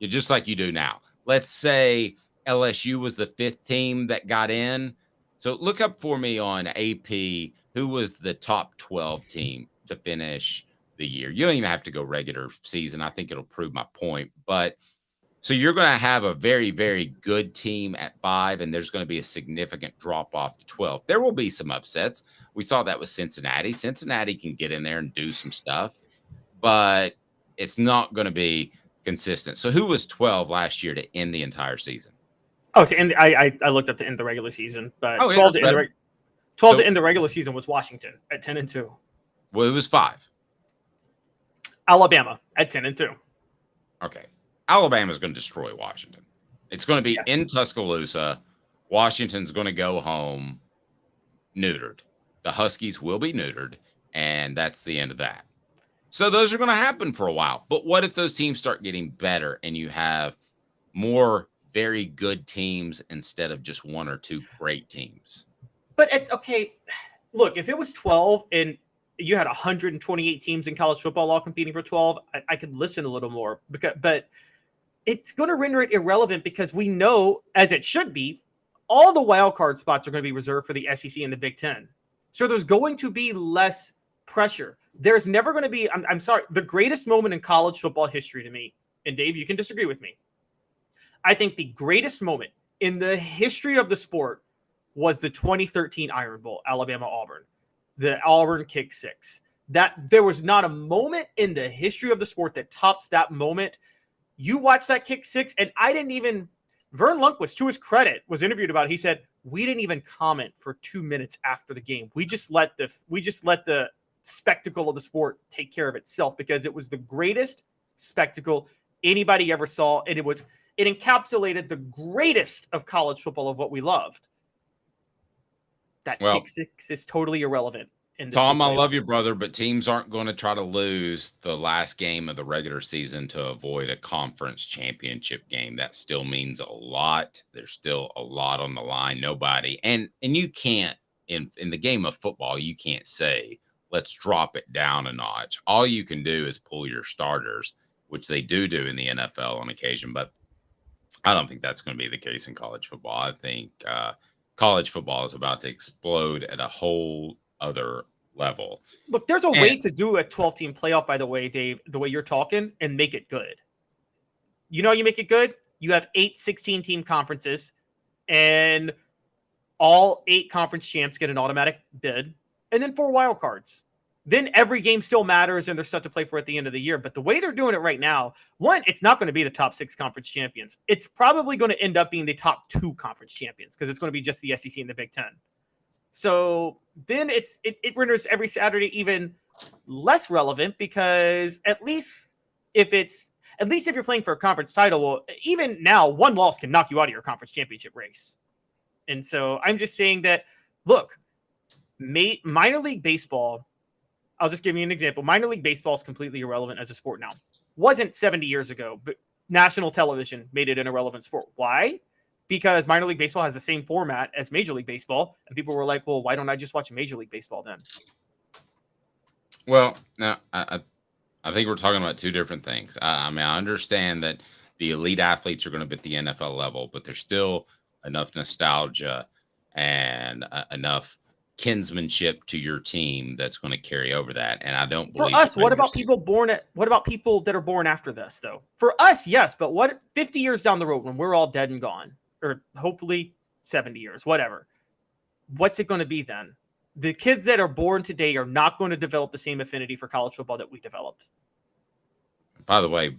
Just like you do now. Let's say LSU was the 5th team that got in. So look up for me on AP who was the top 12 team to finish the year. You don't even have to go regular season. I think it'll prove my point. But so you're going to have a very, very good team at 5, and there's going to be a significant drop off to 12. There will be some upsets. We saw that with Cincinnati. Cincinnati can get in there and do some stuff, but it's not going to be consistent. So who was 12 last year to end the entire season? Oh, to end, I looked up to end the regular season, but 12 to end the regular season was Washington at 10-2. Well, it was 5. Alabama at 10-2. Okay. Alabama's going to destroy Washington. It's going to be in Tuscaloosa. Washington's going to go home neutered. The Huskies will be neutered, and that's the end of that. So those are going to happen for a while. But what if those teams start getting better and you have more very good teams instead of just 1 or 2 great teams? But, okay, look, if it was 12 and you had 128 teams in college football all competing for 12, I could listen a little more. But it's going to render it irrelevant because we know, as it should be, all the wild card spots are going to be reserved for the SEC and the Big Ten. So there's going to be less pressure. There's never going to be, I'm sorry, the greatest moment in college football history to me, and Dave, you can disagree with me. I think the greatest moment in the history of the sport was the 2013 Iron Bowl, Alabama-Auburn. The Auburn kick 6. That there was not a moment in the history of the sport that tops that moment. You watch that kick 6, and I didn't even. Vern Lundquist, to his credit, was interviewed about it. He said, "We didn't even comment for 2 minutes after the game. We just let the spectacle of the sport take care of itself because it was the greatest spectacle anybody ever saw, and it encapsulated the greatest of college football of what we loved." That kick 6 is totally irrelevant. Tom, I love you, brother, but teams aren't going to try to lose the last game of the regular season to avoid a conference championship game. That still means a lot. There's still a lot on the line. Nobody. And you can't, in the game of football, you can't say, let's drop it down a notch. All you can do is pull your starters, which they do in the NFL on occasion. But I don't think that's going to be the case in college football. I think college football is about to explode at a whole other level. Look, there's a way to do a 12-team playoff, by the way, Dave, the way you're talking, and make it good. You know, you make it good. You have 8 16-team conferences, and all 8 conference champs get an automatic bid, and then 4 wild cards. Then every game still matters, and there's stuff to play for at the end of the year. But the way they're doing it right now, one, it's not going to be the top 6 conference champions. It's probably going to end up being the top 2 conference champions because it's going to be just the SEC and the Big Ten. So then it renders every Saturday even less relevant because at least if you're playing for a conference title, well, even now, one loss can knock you out of your conference championship race. And so I'm just saying that, look, minor league baseball, I'll just give you an example. Minor league baseball is completely irrelevant as a sport now. Wasn't 70 years ago, but national television made it an irrelevant sport. Why? Because minor league baseball has the same format as Major League Baseball. And people were like, well, why don't I just watch Major League Baseball then? Well, now, I think we're talking about 2 different things. I mean, I understand that the elite athletes are going to be at the NFL level, but there's still enough nostalgia and enough kinsmanship to your team that's going to carry over that. And I don't believe for us. What about people that are born after this, though? For us, yes, but what 50 years down the road when we're all dead and gone, or hopefully 70 years, whatever? What's it going to be then? The kids that are born today are not going to develop the same affinity for college football that we developed. By the way,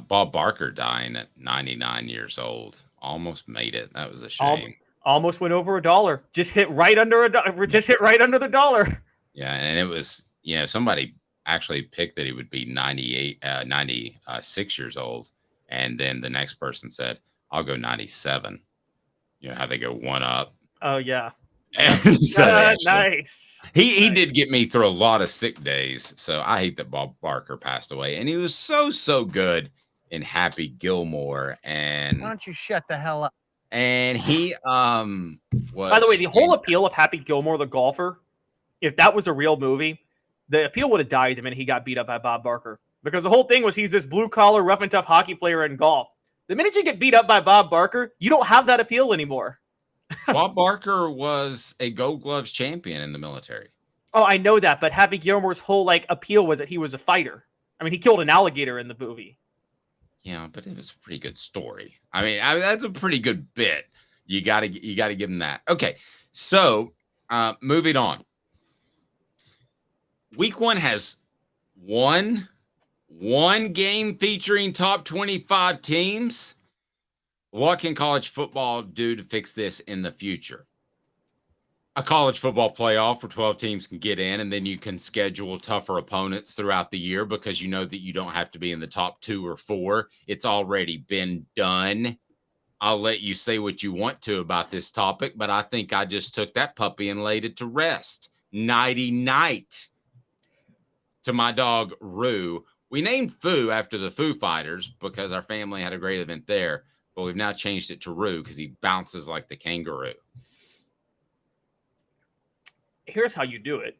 Bob Barker dying at 99 years old almost made it. That was a shame. Almost went over $1. Just hit right under the dollar. Yeah, and it was, somebody actually picked that he would be 96 years old, and then the next person said, "I'll go 97." You know how they go one up. Oh yeah. So nice. He did get me through a lot of sick days, so I hate that Bob Barker passed away, and he was so good in Happy Gilmore. And why don't you shut the hell up? And he was. By the way, the whole appeal of Happy Gilmore, the golfer, if that was a real movie, the appeal would have died the minute he got beat up by Bob Barker. Because the whole thing was he's this blue-collar, rough-and-tough hockey player in golf. The minute you get beat up by Bob Barker, you don't have that appeal anymore. Bob Barker was a Gold Gloves champion in the military. Oh, I know that, but Happy Gilmore's whole appeal was that he was a fighter. I mean, he killed an alligator in the movie. Yeah, but it was a pretty good story. I mean, that's a pretty good bit. You gotta give him that. Okay, so moving on. Week 1 has one game featuring top 25 teams. What can college football do to fix this in the future? A college football playoff where 12 teams can get in, and then you can schedule tougher opponents throughout the year because you know that you don't have to be in the top 2 or 4. It's already been done. I'll let you say what you want to about this topic, but I think I just took that puppy and laid it to rest. Nighty-night to my dog, Roo. We named Foo after the Foo Fighters because our family had a great event there, but we've now changed it to Roo because he bounces like the kangaroo. Here's how you do it.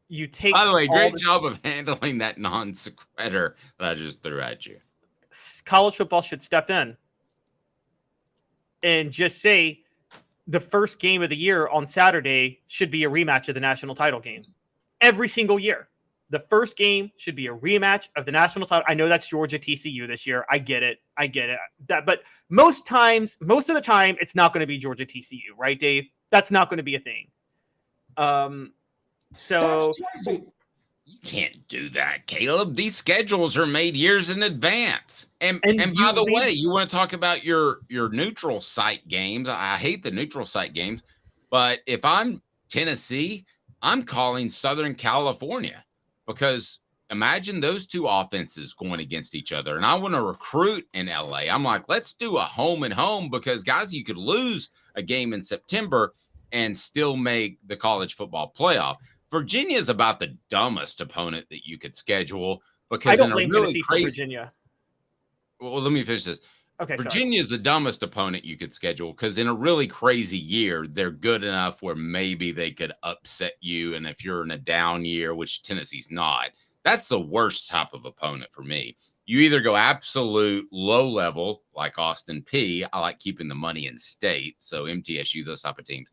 You take. By the way, great job of handling that non sequitur that I just threw at you. College football should step in and just say the first game of the year on Saturday should be a rematch of the national title game. Every single year. The first game should be a rematch of the national title. I know that's Georgia TCU this year. I get it. But most of the time, it's not going to be Georgia TCU, right, Dave? That's not going to be a thing. So you can't do that, Caleb. These schedules are made years in advance. And by the way, you want to talk about your neutral site games. I hate the neutral site games, but if I'm Tennessee, I'm calling Southern California because imagine those 2 offenses going against each other. And I want to recruit in LA. I'm like, let's do a home and home because guys, you could lose a game in September and still make the college football playoff. Virginia is about the dumbest opponent that you could schedule because I don't blame Tennessee for Virginia. Well, let me finish this. Okay, Virginia is the dumbest opponent you could schedule because in a really crazy year, they're good enough where maybe they could upset you. And if you're in a down year, which Tennessee's not, that's the worst type of opponent for me. You either go absolute low level like Austin Peay. I like keeping the money in state. So MTSU, those type of teams.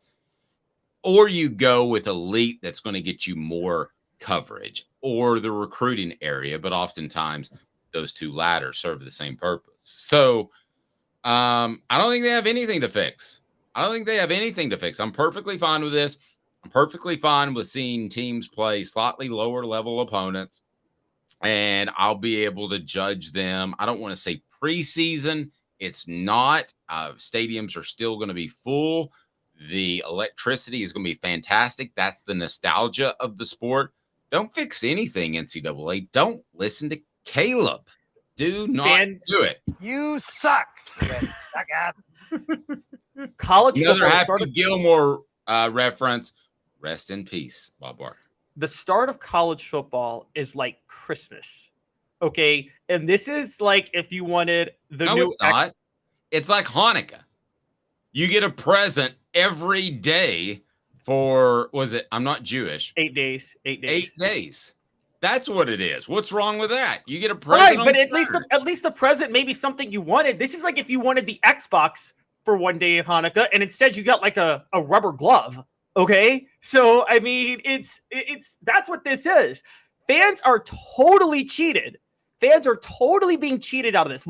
Or you go with elite that's going to get you more coverage or the recruiting area. But oftentimes those two ladders serve the same purpose. So I don't think they have anything to fix. I'm perfectly fine with this. I'm perfectly fine with seeing teams play slightly lower level opponents, and I'll be able to judge them. I don't want to say preseason. It's not. Stadiums are still going to be full. The electricity is going to be fantastic. That's the nostalgia of the sport. Don't fix anything, NCAA. Don't listen to Caleb. Do not do it. You suck. College Another football. Happy Gilmore reference. Rest in peace, Bob Barker. The start of college football is like Christmas. Okay. And this is like if you wanted the new. It's not. It's like Hanukkah. You get a present every day for, I'm not Jewish. 8 days. 8 days. 8 days. That's what it is. What's wrong with that? You get a present. Right, but at least the present may be something you wanted. This is like if you wanted the Xbox for one day of Hanukkah, and instead you got like a rubber glove. Okay, so I mean, it's that's what this is. Fans are totally cheated. Fans are totally being cheated out of this.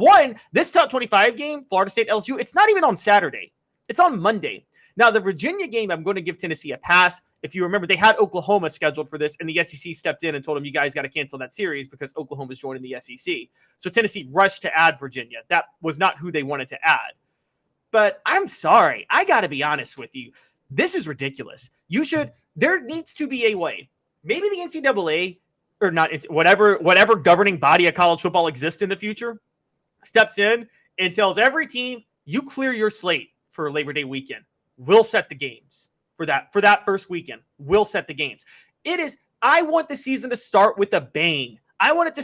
This top 25 game, Florida State LSU, it's not even on Saturday. It's on Monday. Now, the Virginia game, I'm going to give Tennessee a pass. If you remember, they had Oklahoma scheduled for this, and the SEC stepped in and told them, you guys got to cancel that series because Oklahoma's joining the SEC. So Tennessee rushed to add Virginia. That was not who they wanted to add. But I'm sorry. I got to be honest with you. This is ridiculous. There needs to be a way. Maybe the NCAA, or not, it's whatever governing body of college football exists in the future, steps in and tells every team, you clear your slate for Labor Day weekend. We'll set the games for that first weekend. We'll set the games. I want the season to start with a bang. I wanted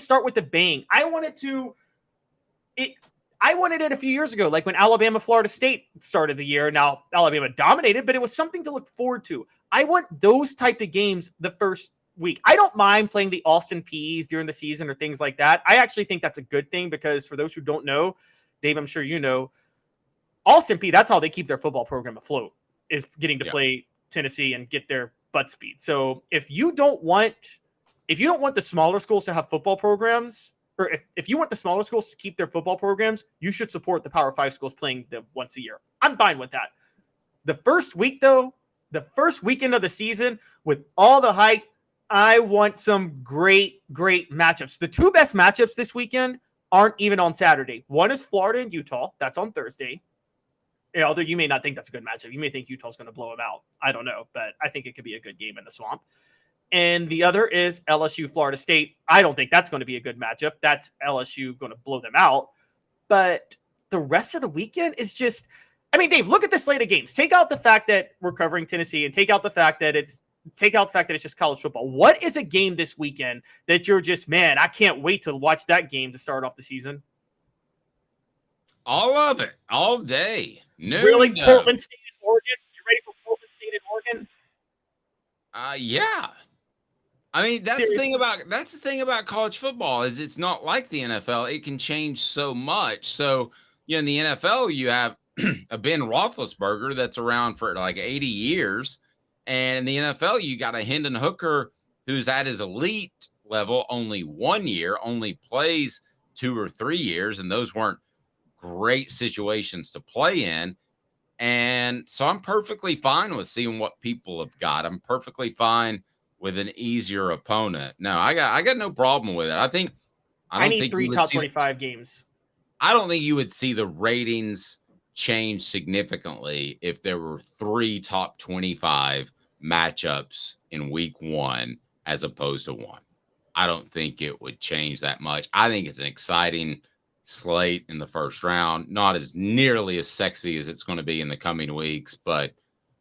it a few years ago, like when Alabama, Florida State started the year. Now, Alabama dominated, but it was something to look forward to. I want those type of games the first week. I don't mind playing the Austin Peas during the season or things like that. I actually think that's a good thing because for those who don't know, Dave, I'm sure you know, Austin Peay, that's how they keep their football program afloat, is getting to play Tennessee and get their butt speed. So if you don't want the smaller schools to have football programs, or if you want the smaller schools to keep their football programs, you should support the Power 5 schools playing them once a year. I'm fine with that. The first week, though, the first weekend of the season, with all the hype, I want some great, great matchups. The two best matchups this weekend aren't even on Saturday. One is Florida and Utah. That's on Thursday. Although you may not think that's a good matchup. You may think Utah's going to blow them out. I don't know, but I think it could be a good game in the Swamp. And the other is LSU, Florida State. I don't think that's going to be a good matchup. That's LSU going to blow them out. But the rest of the weekend is just, I mean, Dave, look at the slate of games. Take out the fact that we're covering Tennessee and take out the fact that it's just college football. What is a game this weekend that you're just, man, I can't wait to watch that game to start off the season? All of it, all day. No, really? No. Portland State and Oregon? You ready for Portland State and Oregon? Yeah. I mean, that's the thing about college football is it's not like the NFL. It can change so much. So, in the NFL, you have a Ben Roethlisberger that's around for like 80 years. And in the NFL, you got a Hendon Hooker who's at his elite level only 1 year, only plays 2 or 3 years. And those weren't great situations to play in. And so I'm perfectly fine with seeing what people have got. I'm perfectly fine with an easier opponent. No, I got no problem with it. I need 3 top 25 games. I don't think you would see the ratings change significantly if there were 3 top 25 matchups in week 1 as opposed to 1. I don't think it would change that much. I think it's an exciting slate in the first round, not as nearly as sexy as it's going to be in the coming weeks, but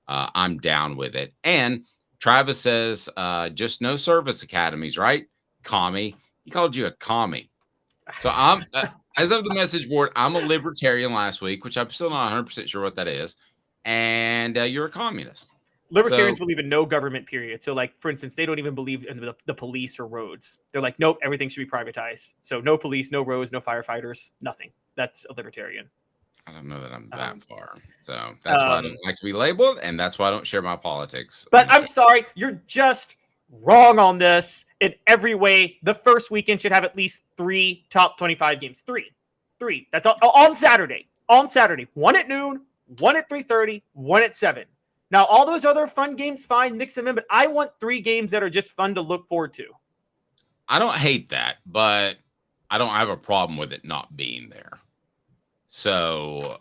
I'm down with it. And Travis says, just no service academies, right? Commie. He called you a commie. So I'm, as of the message board, I'm a libertarian last week, which I'm still not 100% sure what that is. And you're a communist. Libertarians believe in no government, period. So, like, for instance, they don't even believe in the police or roads. They're like, nope, everything should be privatized. So no police, no roads, no firefighters, nothing. That's a libertarian. I don't know that I'm that far. So that's why I don't like to be labeled, and that's why I don't share my politics. But I'm sorry, you're just wrong on this in every way. The first weekend should have at least 3 top 25 games. Three. That's all, on Saturday. On Saturday. 1 at noon, 1 at 3:30, 1 at 7. Now, all those other fun games, fine, mix them in, but I want 3 games that are just fun to look forward to. I don't hate that, but I don't have a problem with it not being there. So,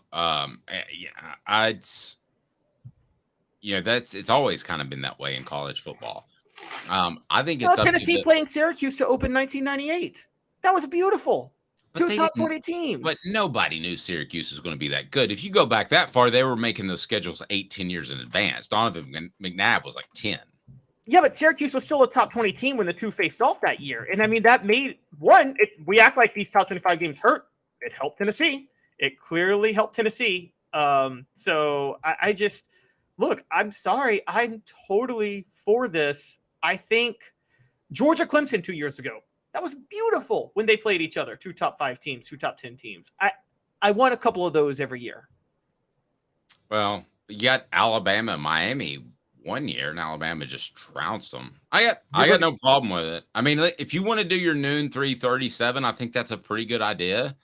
it's always kind of been that way in college football. I think it's Tennessee playing Syracuse to open 1998. That was beautiful. 2 top 20 teams. But nobody knew Syracuse was going to be that good. If you go back that far, they were making those schedules 8-10 years in advance. Donovan McNabb was like 10. Yeah, but Syracuse was still a top 20 team when the two faced off that year. And I mean, that made we act like these top 25 games hurt. It helped Tennessee. It clearly helped Tennessee. So I just look, I'm sorry. I'm totally for this. I think Georgia Clemson 2 years ago, that was beautiful when they played each other. 2 top 5 teams, 2 top 10 teams. I want a couple of those every year. Well, you got Alabama and Miami one year, and Alabama just trounced them. I got no problem with it. I mean, if you want to do your noon 3:37, I think that's a pretty good idea.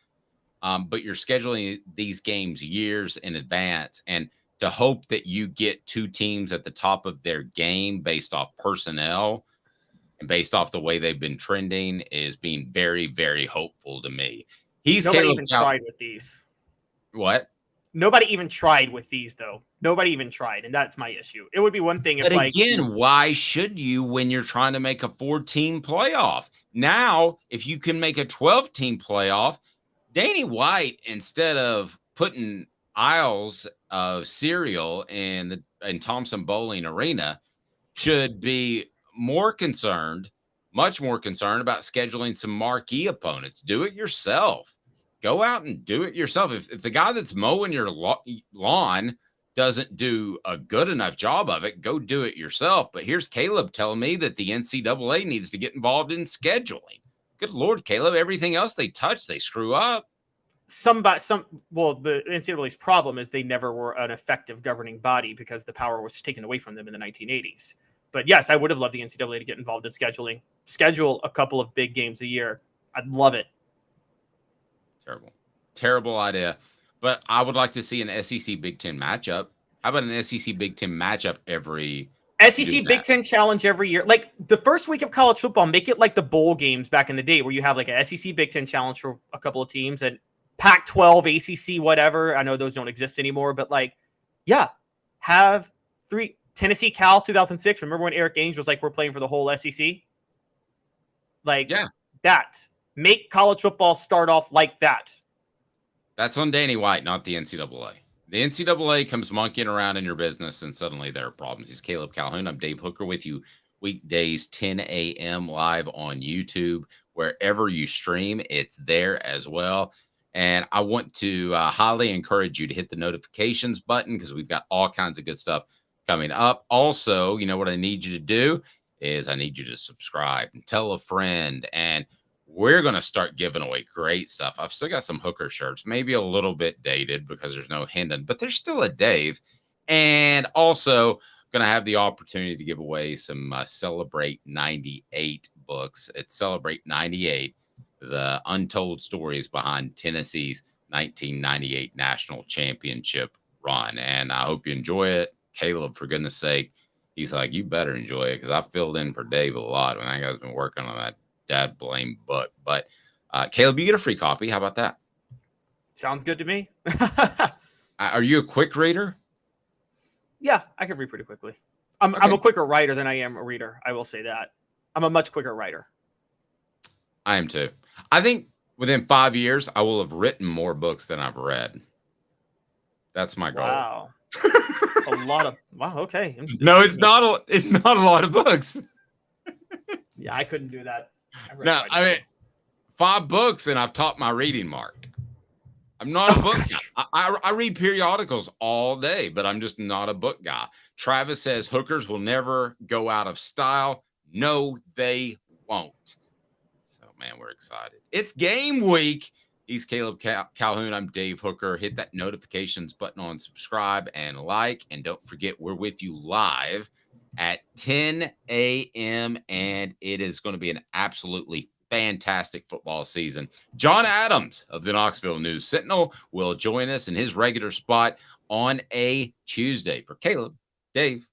But you're scheduling these games years in advance, and to hope that you get 2 teams at the top of their game based off personnel and based off the way they've been trending is being very, very hopeful to me. Nobody even tried with these. What? Nobody even tried with these, though. Nobody even tried, and that's my issue. It would be one thing if, but again, why should you when you're trying to make a 4-team playoff? Now, if you can make a 12-team playoff, Danny White, instead of putting aisles of cereal in Thompson Bowling Arena, should be much more concerned about scheduling some marquee opponents. Do it yourself. Go out and do it yourself. If the guy that's mowing your lawn doesn't do a good enough job of it, go do it yourself. But here's Caleb telling me that the NCAA needs to get involved in scheduling. Good Lord, Caleb, everything else they touch, they screw up. The NCAA's problem is they never were an effective governing body because the power was taken away from them in the 1980s. But yes, I would have loved the NCAA to get involved in scheduling. Schedule a couple of big games a year. I'd love it. Terrible idea. But I would like to see an SEC Big Ten matchup. How about an SEC Big Ten matchup SEC Big Ten challenge every year? Like the first week of college football, make it like the bowl games back in the day where you have like an SEC Big Ten challenge for a couple of teams and Pac-12, ACC, whatever. I know those don't exist anymore, but have 3 Tennessee Cal 2006. Remember when Eric Ainge was like, we're playing for the whole SEC? That. Make college football start off like that. That's on Danny White, not the NCAA. The NCAA comes monkeying around in your business, and suddenly there are problems. He's Caleb Calhoun. I'm Dave Hooker with you weekdays, 10 a.m. live on YouTube. Wherever you stream, it's there as well. And I want to highly encourage you to hit the notifications button because we've got all kinds of good stuff coming up. Also, you know what I need you to do is I need you to subscribe and tell a friend. And we're going to start giving away great stuff. I've still got some Hooker shirts, maybe a little bit dated because there's no Hendon, but there's still a Dave. And also going to have the opportunity to give away some Celebrate 98 books. It's Celebrate 98, the untold stories behind Tennessee's 1998 national championship run. And I hope you enjoy it. Caleb, for goodness sake, he's like, you better enjoy it because I filled in for Dave a lot when that guy's been working on that dad blame book. But Caleb, you get a free copy. How about that? Sounds good to me. Are you a quick reader? Yeah, I can read pretty quickly. I'm a quicker writer than I am a reader. I will say that. I'm a much quicker writer. I am too. I think within 5 years, I will have written more books than I've read. That's my goal. Wow. A lot of okay. No, it's not a lot of books. Yeah, I couldn't do that. No, I mean 5 books and I've topped my reading mark. I'm not a book guy. I read periodicals all day, but I'm just not a book guy. Travis says hookers will never go out of style. No, they won't. So, man, we're excited. It's game week. He's Caleb Calhoun. I'm Dave Hooker. Hit that notifications button on subscribe and like. And don't forget, we're with you live at 10 a.m., and it is going to be an absolutely fantastic football season. John Adams of the Knoxville News Sentinel will join us in his regular spot on a Tuesday. For Caleb, Dave,